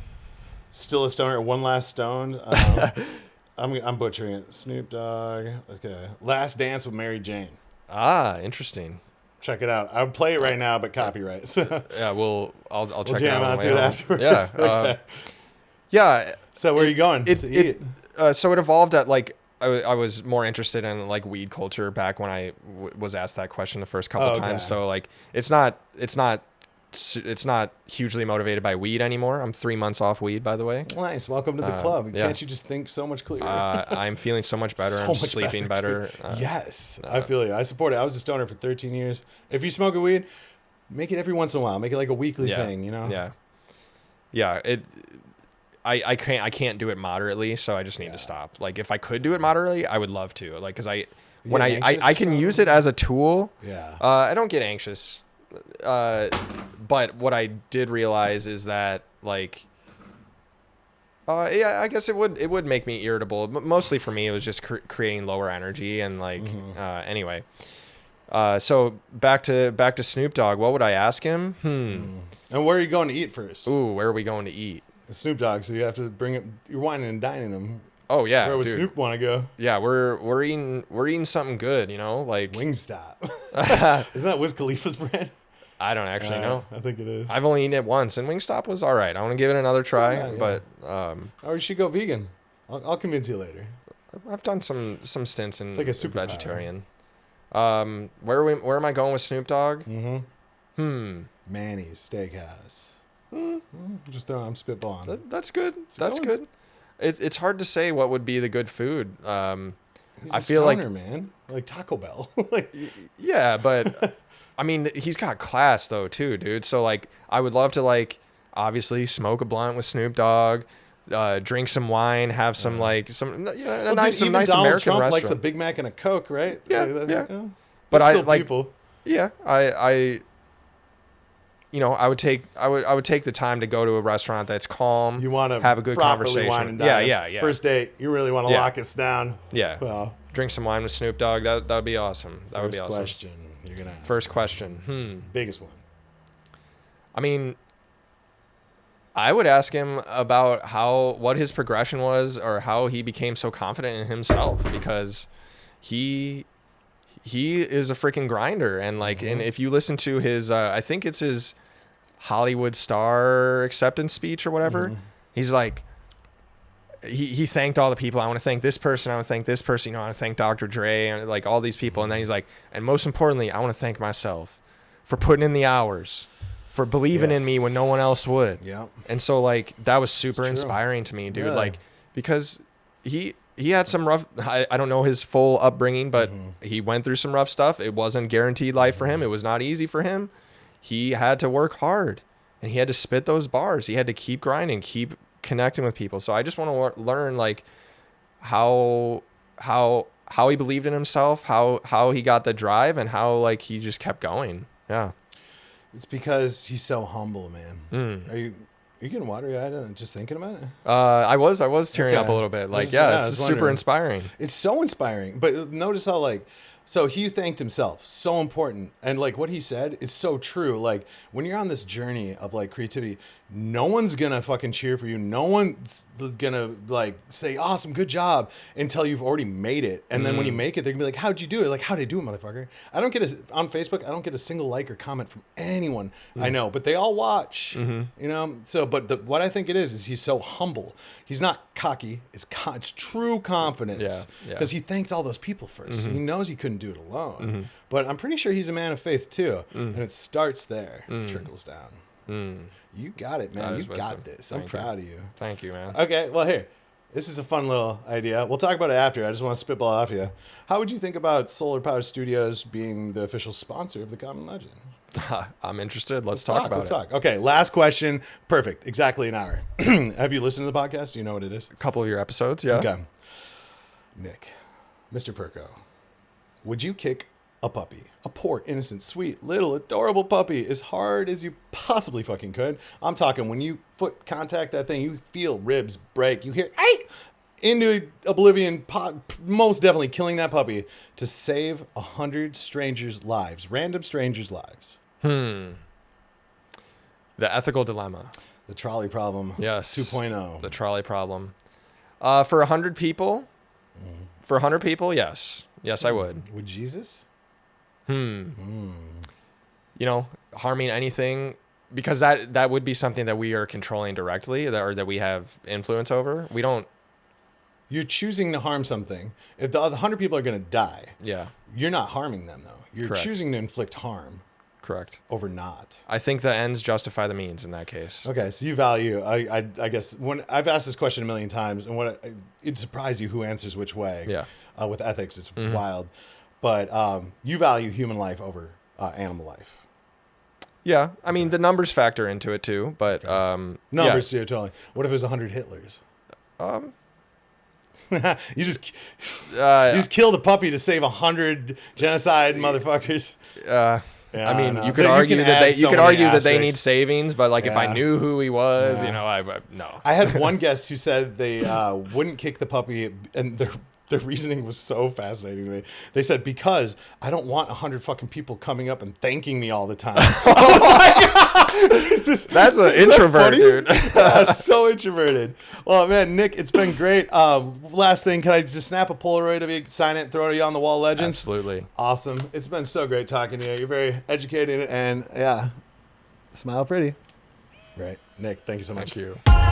"Still a Stoner" or "One Last Stone." I'm butchering it. Snoop Dogg. Okay, "Last Dance with Mary Jane." Ah, interesting. Check it out. I would play it right now, but copyright. So. Yeah, I'll check it jam out onto it afterwards. Yeah. Okay. Yeah. So where are you going to eat? So it evolved at like I was more interested in like weed culture back when I was asked that question the first couple times. So like it's not hugely motivated by weed anymore. I'm 3 months off weed, by the way. Nice. Welcome to the club. Yeah. Can't you just think so much clearer? I'm feeling so much better. I'm sleeping better. Yes. I feel you. I support it. I was a stoner for 13 years. If you smoke a weed, make it every once in a while. Make it like a weekly thing, you know? Yeah. Yeah. I can't do it moderately, so I just need to stop. Like if I could do it moderately, I would love to. Like because when I can use it as a tool. Yeah. I don't get anxious. But what I did realize is that like I guess it would make me irritable. But mostly for me, it was just creating lower energy and like anyway. So back to Snoop Dogg. What would I ask him? And where are you going to eat first? Ooh, where are we going to eat? It's Snoop Dogg, so you have to bring it. You're whining and dining him. Oh yeah, where would dude. Snoop want to go? Yeah, we're eating something good, you know, like Wingstop. Isn't that Wiz Khalifa's brand? I don't actually know. I think it is. I've only eaten it once, and Wingstop was all right. I want to give it another try, but or you should go vegan. I'll convince you later. I've done some stints in it's like a super vegetarian. Where am I going with Snoop Dogg? Manny's Steakhouse. Just I'm spitballing. That's good. That's good. It's hard to say what would be the good food. He's I a feel stoner, like man, like Taco Bell. Like yeah, but I mean he's got class though too, dude. So like I would love to like obviously smoke a blunt with Snoop Dogg, drink some wine, have some like some a nice Donald American Trump restaurant. likes a Big Mac and a Coke, right? Yeah, like, yeah. But I like people. Yeah, I I would take the time to go to a restaurant that's calm. You want to have a good conversation. Wine and dine. Yeah. First date, you really want to lock us down. Yeah. Well, drink some wine with Snoop Dogg. That would be awesome. That would be awesome. First question you're gonna ask. First question. Biggest one. I mean, I would ask him about what his progression was, or how he became so confident in himself, because he is a freaking grinder, and like, and if you listen to his, I think it's his Hollywood star acceptance speech or whatever, he's like, he thanked all the people. I want to thank this person. I want to thank this person. I want to thank Dr. Dre and like all these people. And then he's like, and most importantly, I want to thank myself for putting in the hours, for believing in me when no one else would. Yeah. And so like, that was super inspiring to me, dude. Yeah. Like, because he had some rough, I don't know his full upbringing, but he went through some rough stuff. It wasn't guaranteed life for him. It was not easy for him. He had to work hard, and he had to spit those bars. He had to keep grinding, keep connecting with people. So I just want to learn like how he believed in himself, how he got the drive, and how like he just kept going. Yeah. It's because he's so humble, man. Are you getting watery-eyed just thinking about it? I was tearing up a Okay. little bit. Like, I it's was super wondering. inspiring. It's so inspiring. But notice how, like, so he thanked himself. So important. And, like, what he said is so true. Like, when you're on this journey of, like, creativity, no one's going to fucking cheer for you. No one's going to, like, say, awesome, good job, until you've already made it. And then when you make it, they're going to be like, how'd you do it? Like, how'd I do it, motherfucker? On Facebook, I don't get a single like or comment from anyone I know, but they all watch, you know? So, but what I think it is he's so humble. He's not cocky. It's true confidence. Yeah. Because he thanked all those people first. He knows he couldn't do it alone. But I'm pretty sure he's a man of faith too. And it starts there, trickles down. You got it, man. That You is wisdom. got this. I'm Thank you. proud of you. Thank you, man. Okay, well, here. This is a fun little idea. We'll talk about it after. I just want to spitball off you. How would you think about Solar Power Studios being the official sponsor of the Common Legend? I'm interested. Let's talk about it. Okay, last question. Perfect. Exactly an hour. Have you listened to the podcast? Do you know what it is? A couple of your episodes, yeah. Okay. Nick, Mr. Perko, would you kick a puppy, a poor, innocent, sweet, little, adorable puppy, as hard as you possibly fucking could? I'm talking when you foot contact that thing, you feel ribs break, you hear, "Ay!" into oblivion, most definitely killing that puppy to save 100 strangers' lives, random strangers' lives. The ethical dilemma. The trolley problem. Yes. 2.0. The trolley problem. For 100 people, yes. Yes, I would. Would Jesus? You know, harming anything, because that would be something that we are controlling directly, or that we have influence over. We don't. You're choosing to harm something. If the 100 people are going to die, Yeah. you're not harming them, though. You're Correct. choosing to inflict harm Correct. over not. I think the ends justify the means in that case. Okay, so you value. I guess when I've asked this question a million times, and it'd surprise you who answers which way. Yeah. With ethics, it's wild, but you value human life over animal life. Yeah. I mean, the numbers factor into it too, but Numbers too, totally. What if it was 100 Hitlers? You just killed a puppy to save 100 genocide motherfuckers. I mean, no. you could You argue can that add so many they need asterisks. savings, but like if I Yeah. knew who he was, Yeah. you know, I no. I had one guest who said they wouldn't kick the puppy, and their reasoning was so fascinating to me. They said, because I don't want 100 fucking people coming up and thanking me all the time. I was like, That's an introvert, funny? dude. So introverted. Well, man, Nick, it's been great. Last thing, can I just snap a Polaroid of you, sign it, throw it on the wall, Legends? Absolutely. Awesome. It's been so great talking to you. You're very educated, and yeah, smile pretty. Right. Nick, thank you so much. Thank you.